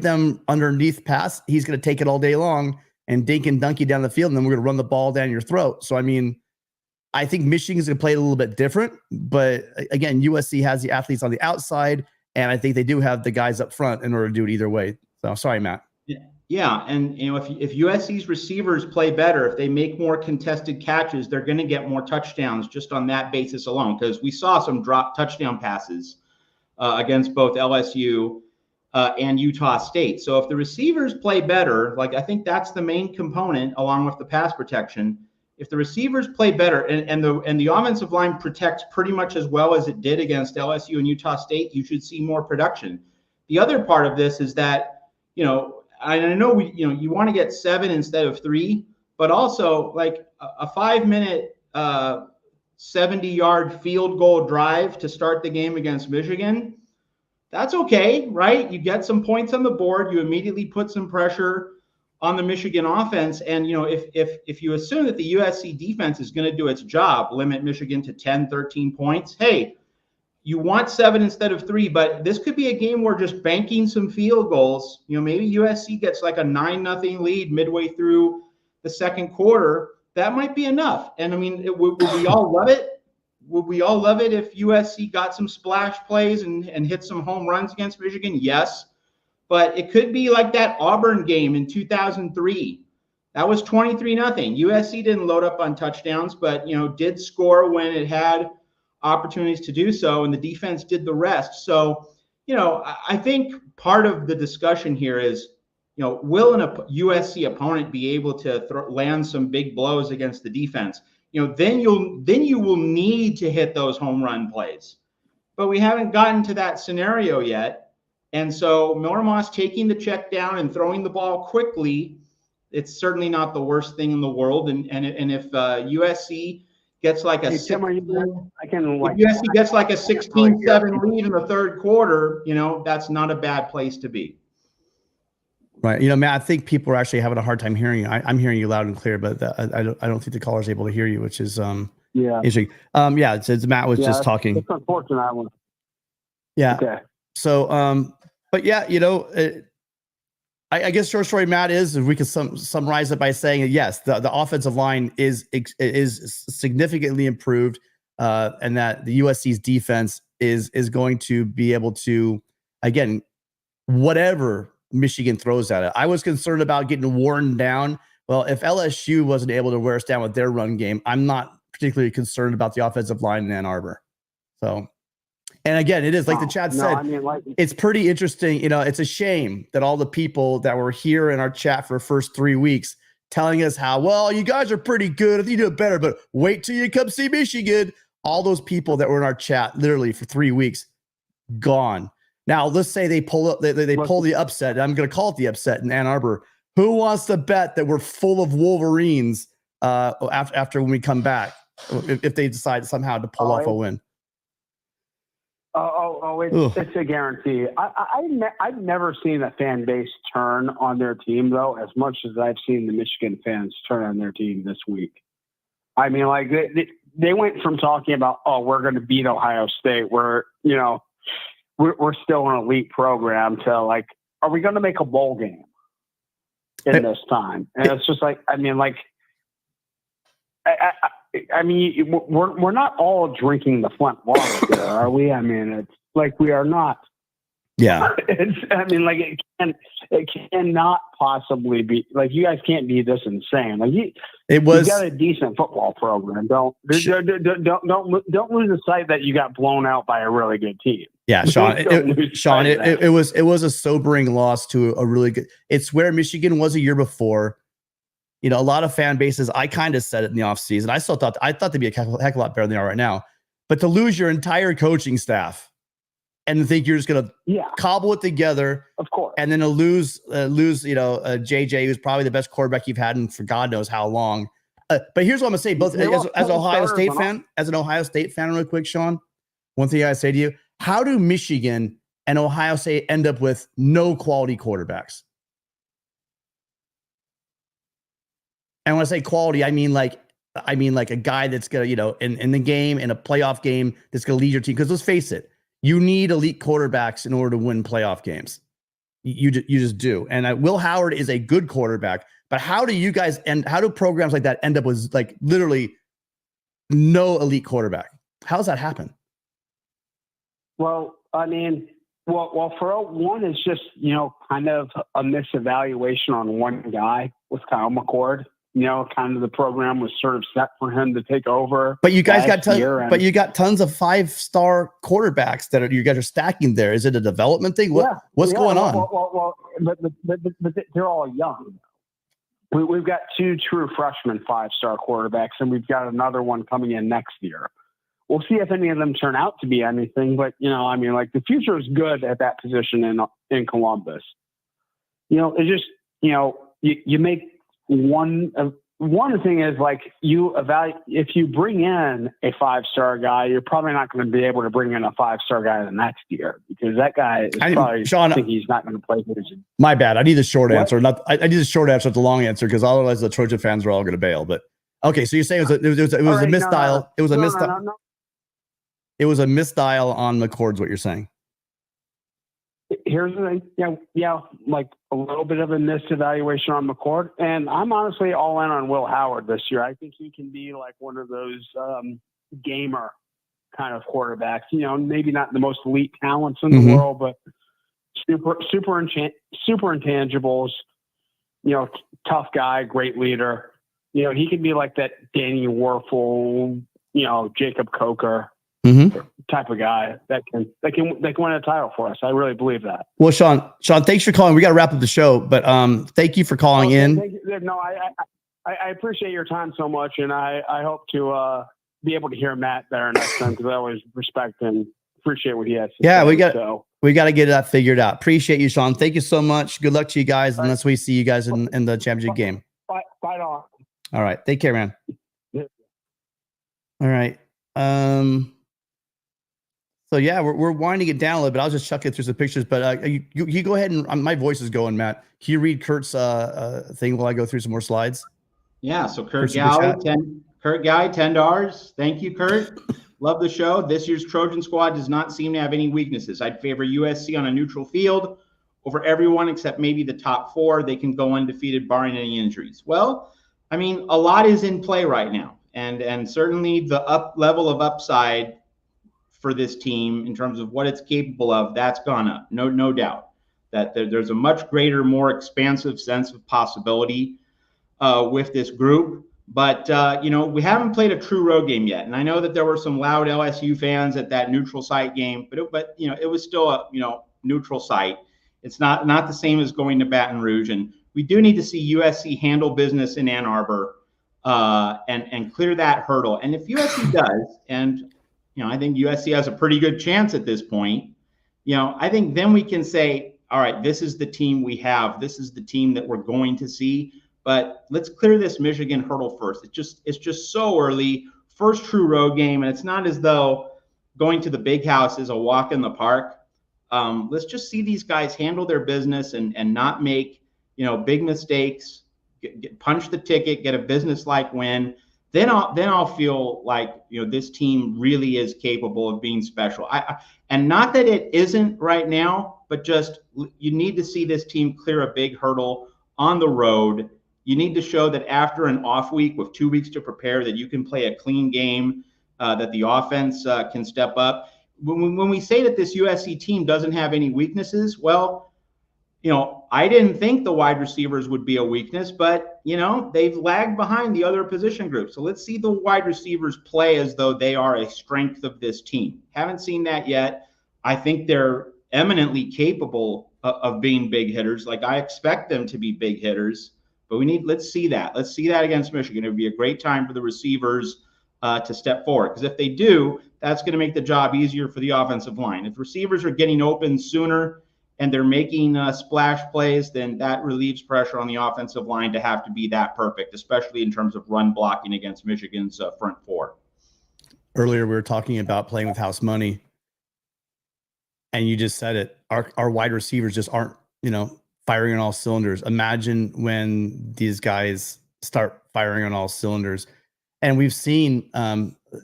them underneath pass, he's gonna take it all day long and dink and dunk you down the field, and then we're gonna run the ball down your throat. So I mean, I think Michigan's gonna play a little bit different, but again, USC has the athletes on the outside, and I think they do have the guys up front in order to do it either way. So sorry, Matt. Yeah, and if USC's receivers play better, if they make more contested catches, they're going to get more touchdowns just on that basis alone. Because we saw some drop touchdown passes against both LSU and Utah State. So if the receivers play better, I think that's the main component along with the pass protection. If the receivers play better and the offensive line protects pretty much as well as it did against LSU and Utah State, you should see more production. The other part of this is that I know you want to get 7 instead of 3, but also like a 5-minute 70-yard field goal drive to start the game against Michigan. That's okay, right? You get some points on the board. You immediately put some pressure on the Michigan offense. And, if you assume that the USC defense is going to do its job, limit Michigan to 10, 13 points, hey, you want 7 instead of 3, but this could be a game where just banking some field goals, maybe USC gets like a 9-0 lead midway through the second quarter. That might be enough. And I mean, would we all love it? Would we all love it if USC got some splash plays and hit some home runs against Michigan? Yes. but it could be like that Auburn game in 2003. That was 23-0. USC didn't load up on touchdowns, but did score when it had opportunities to do so, and the defense did the rest. So, I think part of the discussion here is, will a USC opponent be able to land some big blows against the defense? Then you will need to hit those home run plays. But we haven't gotten to that scenario yet. And so Millermoss taking the check down and throwing the ball quickly, it's certainly not the worst thing in the world. And if USC gets like a Tim, if USC gets like a 16-7 lead in the third quarter, that's not a bad place to be. Right. Matt, I think people are actually having a hard time hearing you. I'm hearing you loud and clear, but I don't think the caller is able to hear you, which is interesting. It's Matt was just talking. It's unfortunate one. Yeah. Okay. So, but yeah, I guess short story, Matt, is if we could summarize it by saying yes, the offensive line is significantly improved, and that the USC's defense is going to be able to, again, whatever Michigan throws at it. I was concerned about getting worn down. Well, if LSU wasn't able to wear us down with their run game, I'm not particularly concerned about the offensive line in Ann Arbor. So, and again, it is like the chat said, it's pretty interesting. It's a shame that all the people that were here in our chat for the first 3 weeks telling us how, well, you guys are pretty good. I think you do it better, but wait till you come see Michigan. All those people that were in our chat literally for 3 weeks, gone. Now, let's say they pull up, they pull the upset. I'm going to call it the upset in Ann Arbor. Who wants to bet that we're full of Wolverines after when we come back, if they decide somehow to pull off a win? It's a guarantee. I've never seen a fan base turn on their team, though, as much as I've seen the Michigan fans turn on their team this week. I mean, like, they went from talking about, we're going to beat Ohio State, we're still an elite program, to like, are we going to make a bowl game in this time? And it's just like, I mean, we're not all drinking the Flint water here, are we? I mean, it's like we are not. Yeah. It cannot possibly be like, you guys can't be this insane. Like you got a decent football program. Don't lose the sight that you got blown out by a really good team. Yeah, Sean. It was a sobering loss to a really good. It's where Michigan was a year before. A lot of fan bases. I kind of said it in the offseason. I thought they'd be a heck of a lot better than they are right now. But to lose your entire coaching staff and think you're just going to cobble it together, of course, and then to lose, JJ, who's probably the best quarterback you've had in for God knows how long. But here's what I'm going to say, both as an Ohio State fan, real quick, Sean. One thing I say to you: how do Michigan and Ohio State end up with no quality quarterbacks? And when I say quality, I mean like a guy that's gonna, in the game, in a playoff game, that's gonna lead your team. Because let's face it, you need elite quarterbacks in order to win playoff games. You just do. And Will Howard is a good quarterback, but how do programs like that end up with like literally no elite quarterback? How does that happen? Well, I mean, for one, it's just, kind of a misevaluation on one guy with Kyle McCord. Kind of the program was sort of set for him to take over. But you guys got tons of 5-star quarterbacks that you guys are stacking there. Is it a development thing? What's going on? But they're all young. We've got 2 true freshman 5-star quarterbacks, and we've got another one coming in next year. We'll see if any of them turn out to be anything. But the future is good at that position in Columbus. It's just you make one thing is like if you bring in a 5-star guy, you're probably not going to be able to bring in a 5-star guy the next year, because that guy is he's not going to play. My bad. I need the short answer. I need the short answer, not the long answer, because otherwise the Trojan fans are all going to bail. But okay, so you're saying it was a misdial. It was a misdial. It was a misdial on McCord's what you're saying. Here's the thing. Yeah, like a little bit of a misevaluation on McCord. And I'm honestly all in on Will Howard this year. I think he can be like one of those gamer kind of quarterbacks. Maybe not the most elite talents in the world, but super intangibles. You know, tough guy, great leader. You know, he can be like that Danny Werfel, you know, Jacob Coker type of guy that can win a title for us. I really believe that. Well, Sean, thanks for calling. We got to wrap up the show, but thank you for calling in. Thank you. No, I appreciate your time so much, and I hope to be able to hear Matt better next time, because I always respect and appreciate what he has to say. We got to get that figured out. Appreciate you, Sean. Thank you so much. Good luck to you guys, unless we see you guys in the championship game. Fight on. All right. Take care, man. Yeah. All right. So yeah, we're winding it down a little bit. I'll just chuck it through some pictures, but you go ahead and my voice is going, Matt. Can you read Kurt's thing while I go through some more slides? Yeah. So Kurt Galley, $10. Thank you, Kurt. Love the show. This year's Trojan squad does not seem to have any weaknesses. I'd favor USC on a neutral field over everyone except maybe the top 4. They can go undefeated barring any injuries. Well, I mean, a lot is in play right now, and certainly the level of upside for this team in terms of what it's capable of, that's gone up. No doubt that there's a much greater, more expansive sense of possibility with this group. But, you know, we haven't played a true road game yet. And I know that there were some loud LSU fans at that neutral site game, but you know, it was still a, you know, neutral site. It's not the same as going to Baton Rouge. And we do need to see USC handle business in Ann Arbor and clear that hurdle. And if USC does, and, you know, I think USC has a pretty good chance at this point, you know, I think then we can say, all right, this is the team we have. This is the team that we're going to see. But let's clear this Michigan hurdle first. It's just so early. First true road game, and it's not as though going to the Big House is a walk in the park. Let's just see these guys handle their business and not make, you know, big mistakes. Punch the ticket, get a business-like win. Then I'll feel like, you know, this team really is capable of being special. And not that it isn't right now, but just you need to see this team clear a big hurdle on the road. You need to show that after an off week with 2 weeks to prepare, that you can play a clean game, that the offense can step up. When we say that this USC team doesn't have any weaknesses, well, you know, I didn't think the wide receivers would be a weakness, but, you know, they've lagged behind the other position groups. So let's see the wide receivers play as though they are a strength of this team. Haven't seen that yet. I think they're eminently capable of being big hitters. Like, I expect them to be big hitters. But let's see that. Let's see that against Michigan. It would be a great time for the receivers to step forward. Because if they do, that's going to make the job easier for the offensive line. If receivers are getting open sooner and they're making splash plays, then that relieves pressure on the offensive line to have to be that perfect, especially in terms of run blocking against Michigan's front 4. Earlier, we were talking about playing with house money. And you just said it. Our wide receivers just aren't, you know, firing on all cylinders. Imagine when these guys start firing on all cylinders. And we've seen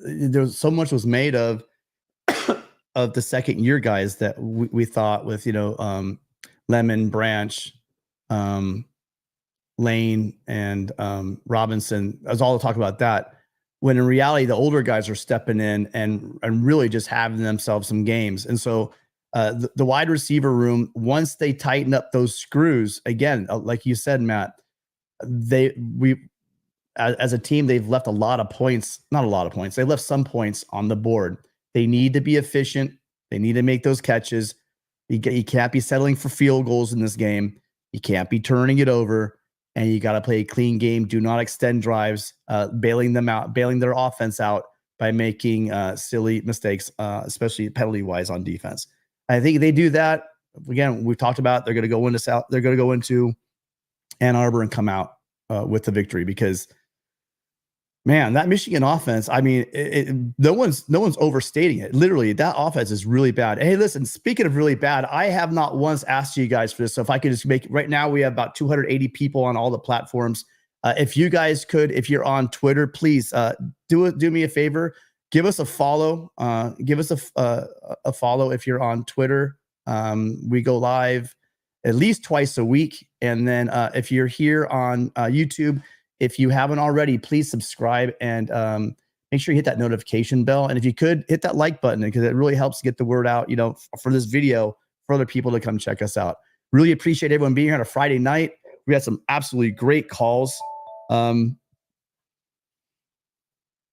there's so much was made of the second year guys that we thought with, you know, Lemon, Branch, Lane, and Robinson. I was all to talk about that. When in reality, the older guys are stepping in and really just having themselves some games. And so the wide receiver room, once they tighten up those screws, again, like you said, Matt, as a team, they've left a lot of points, not a lot of points. They left some points on the board. They need to be efficient. They need to make those catches. You can't be settling for field goals in this game. You can't be turning it over, and you got to play a clean game. Do not extend drives, bailing their offense out by making silly mistakes, especially penalty-wise on defense. I think they do that. Again, we've talked about they're going to go into they're going to go into Ann Arbor and come out with the victory, because, man, that Michigan offense, I mean, no one's overstating it. Literally, that offense is really bad. Hey, listen, speaking of really bad, I have not once asked you guys for this. So if I could just make, right now we have about 280 people on all the platforms. If you guys could, if you're on Twitter, please do me a favor. Give us a follow. Give us a follow if you're on Twitter. We go live at least twice a week. And then if you're here on YouTube, if you haven't already, please subscribe and make sure you hit that notification bell. And if you could, hit that like button, because it really helps get the word out, you know, for this video for other people to come check us out. Really appreciate everyone being here on a Friday night. We had some absolutely great calls.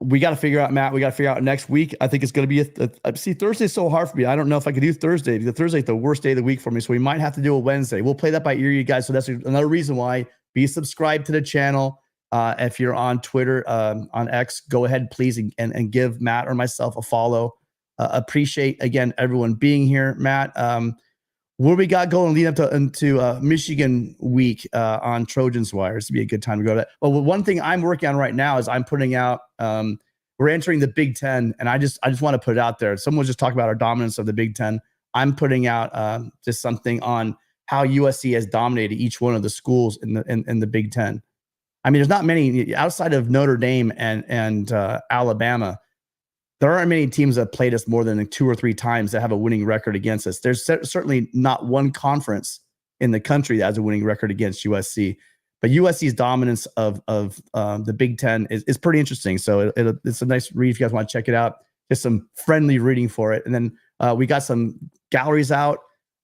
We got to figure out, Matt. We got to figure out next week. I think it's going to be see, Thursday's so hard for me. I don't know if I could do Thursday. The Thursday's the worst day of the week for me, so we might have to do a Wednesday. We'll play that by ear, you guys. So that's another reason why. Be subscribed to the channel. If you're on Twitter, on X, go ahead, please, and give Matt or myself a follow. Appreciate, again, everyone being here. Matt, what we got going leading up into Michigan week on Trojans Wire? This would be a good time to go to that. Well, one thing I'm working on right now is I'm putting out, we're entering the Big Ten, and I just want to put it out there. Someone was just talking about our dominance of the Big Ten. I'm putting out just something on how USC has dominated each one of the schools in the Big Ten. I mean, there's not many outside of Notre Dame and Alabama. There aren't many teams that played us more than like 2 or 3 times that have a winning record against us. There's certainly not one conference in the country that has a winning record against USC. But USC's dominance of the Big Ten is pretty interesting. So it's a nice read if you guys want to check it out. Just some friendly reading for it. And then we got some galleries out.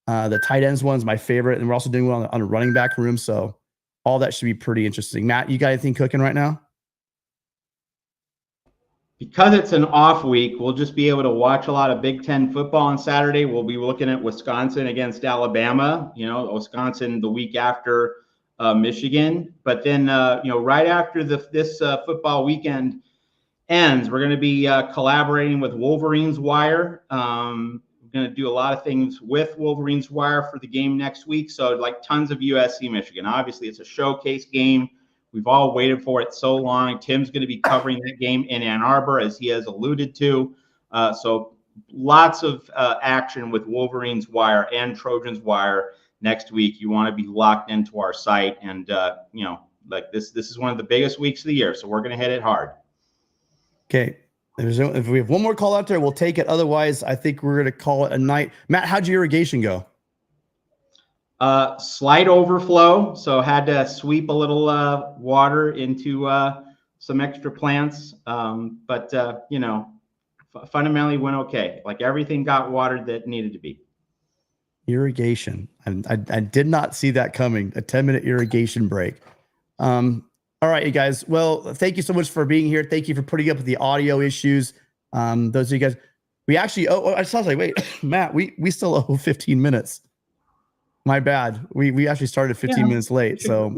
The tight ends one's my favorite. And we're also doing one on a running back room. So all that should be pretty interesting. Matt, you got anything cooking right now? Because it's an off week, we'll just be able to watch a lot of Big Ten football on Saturday. We'll be looking at Wisconsin against Alabama, Wisconsin the week after Michigan. But then, right after this football weekend ends, we're going to be collaborating with Wolverines Wire. We're going to do a lot of things with Wolverines Wire for the game next week. So like tons of USC Michigan. Obviously, it's a showcase game. We've all waited for it so long. Tim's going to be covering that game in Ann Arbor, as he has alluded to. So lots of action with Wolverines Wire and Trojans Wire next week. You want to be locked into our site. And, this is one of the biggest weeks of the year. So we're going to hit it hard. Okay. If we have one more call out there, we'll take it. Otherwise, I think we're going to call it a night. Matt, how'd your irrigation go? Slight overflow, so had to sweep a little water into some extra plants, but fundamentally went okay. Like everything got watered that needed to be. Irrigation. I did not see that coming. A 10-minute irrigation break. All right, you guys. Well, thank you so much for being here. Thank you for putting up with the audio issues. Those of you guys, we actually. I was like, wait, Matt, we still owe 15 minutes. My bad. We actually started 15 minutes late. So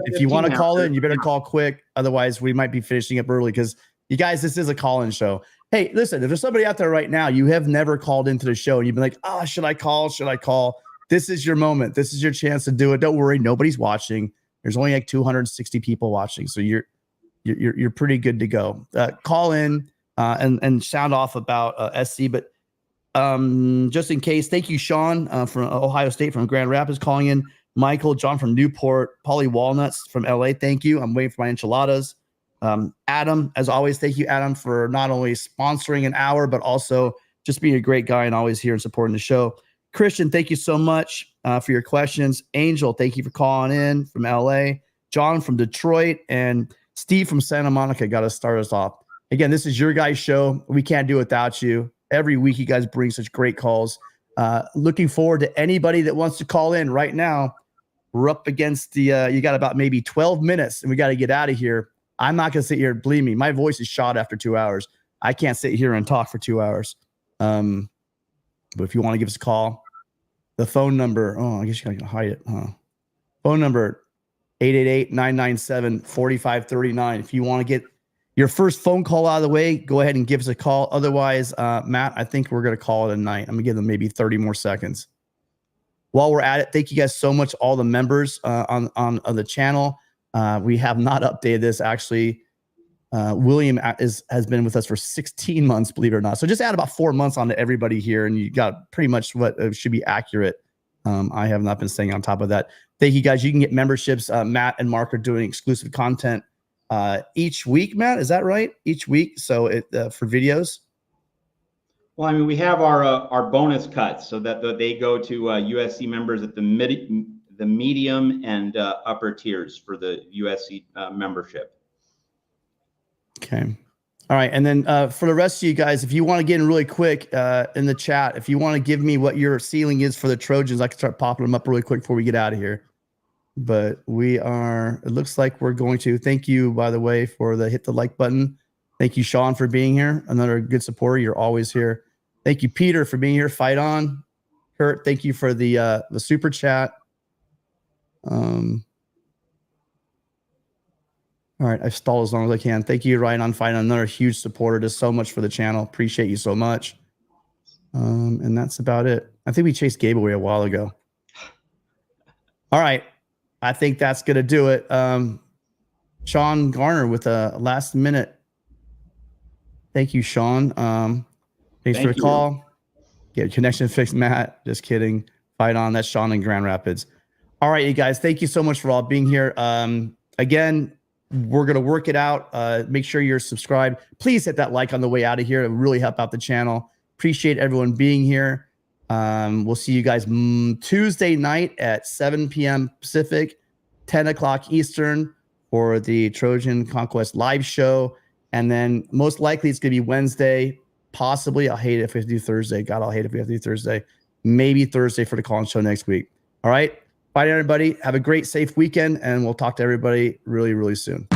if you want to call in, you better call quick. Otherwise, we might be finishing up early because you guys, this is a call-in show. Hey, listen, if there's somebody out there right now, you have never called into the show and you've been like, oh, should I call? Should I call? This is your moment. This is your chance to do it. Don't worry. Nobody's watching. There's only like 260 people watching. So you're pretty good to go. Call in and sound off about SC, but just in case, thank you, Sean from Ohio State, from Grand Rapids, calling in. Michael, John from Newport, Polly Walnuts from LA, thank you. I'm waiting for my enchiladas. Adam, as always, thank you, Adam, for not only sponsoring an hour, but also just being a great guy and always here and supporting the show. Christian, thank you so much for your questions. Angel, thank you for calling in from LA. John from Detroit, and Steve from Santa Monica got to start us off. Again, this is your guys' show. We can't do it without you. Every week, you guys bring such great calls. Looking forward to anybody that wants to call in right now. We're up against the, you got about maybe 12 minutes, and we got to get out of here. I'm not going to sit here. Believe me, my voice is shot after 2 hours. I can't sit here and talk for 2 hours. But if you want to give us a call, the phone number, I guess you got to hide it. Phone number, 888-997-4539. If you want to get your first phone call out of the way, go ahead and give us a call. Otherwise, Matt, I think we're going to call it a night. I'm going to give them maybe 30 more seconds. While we're at it, thank you guys so much, all the members on the channel. We have not updated this. Actually, William has been with us for 16 months, believe it or not. So just add about 4 months onto everybody here, and you got pretty much what should be accurate. I have not been staying on top of that. Thank you, guys. You can get memberships. Matt and Mark are doing exclusive content each week. Matt, is that right? Each week, so for videos. Well, I mean, we have our bonus cuts so that they go to USC members at the medium and upper tiers for the USC membership. Okay. All right. And then for the rest of you guys, if you want to get in really quick in the chat, if you want to give me what your ceiling is for the Trojans, I can start popping them up really quick before we get out of here. But it looks like we're going to. Thank you, by the way, for the hit the like button. Thank you, Sean, for being here. Another good supporter. You're always here. Thank you, Peter, for being here. Fight on. Kurt, thank you for the super chat. All right, I've stalled as long as I can. Thank you, Ryan, on Fight On. Another huge supporter. Does so much for the channel. Appreciate you so much. And that's about it. I think we chased Gabe away a while ago. All right. I think that's going to do it. Sean Garner with a last minute. Thank you, Sean. Thanks for the call. Get connection fixed, Matt. Just kidding. Fight on. That's Sean in Grand Rapids. All right, you guys. Thank you so much for all being here. Again, we're going to work it out. Make sure you're subscribed. Please hit that like on the way out of here. It will really help out the channel. Appreciate everyone being here. We'll see you guys Tuesday night at 7 p.m. Pacific, 10 o'clock Eastern for the Trojan Conquest live show. And then most likely it's going to be Wednesday. Possibly, I'll hate it if we have to do Thursday. God, I'll hate it if we have to do Thursday. Maybe Thursday for the call-in show next week. All right. Bye, everybody. Have a great, safe weekend, and we'll talk to everybody really, really soon.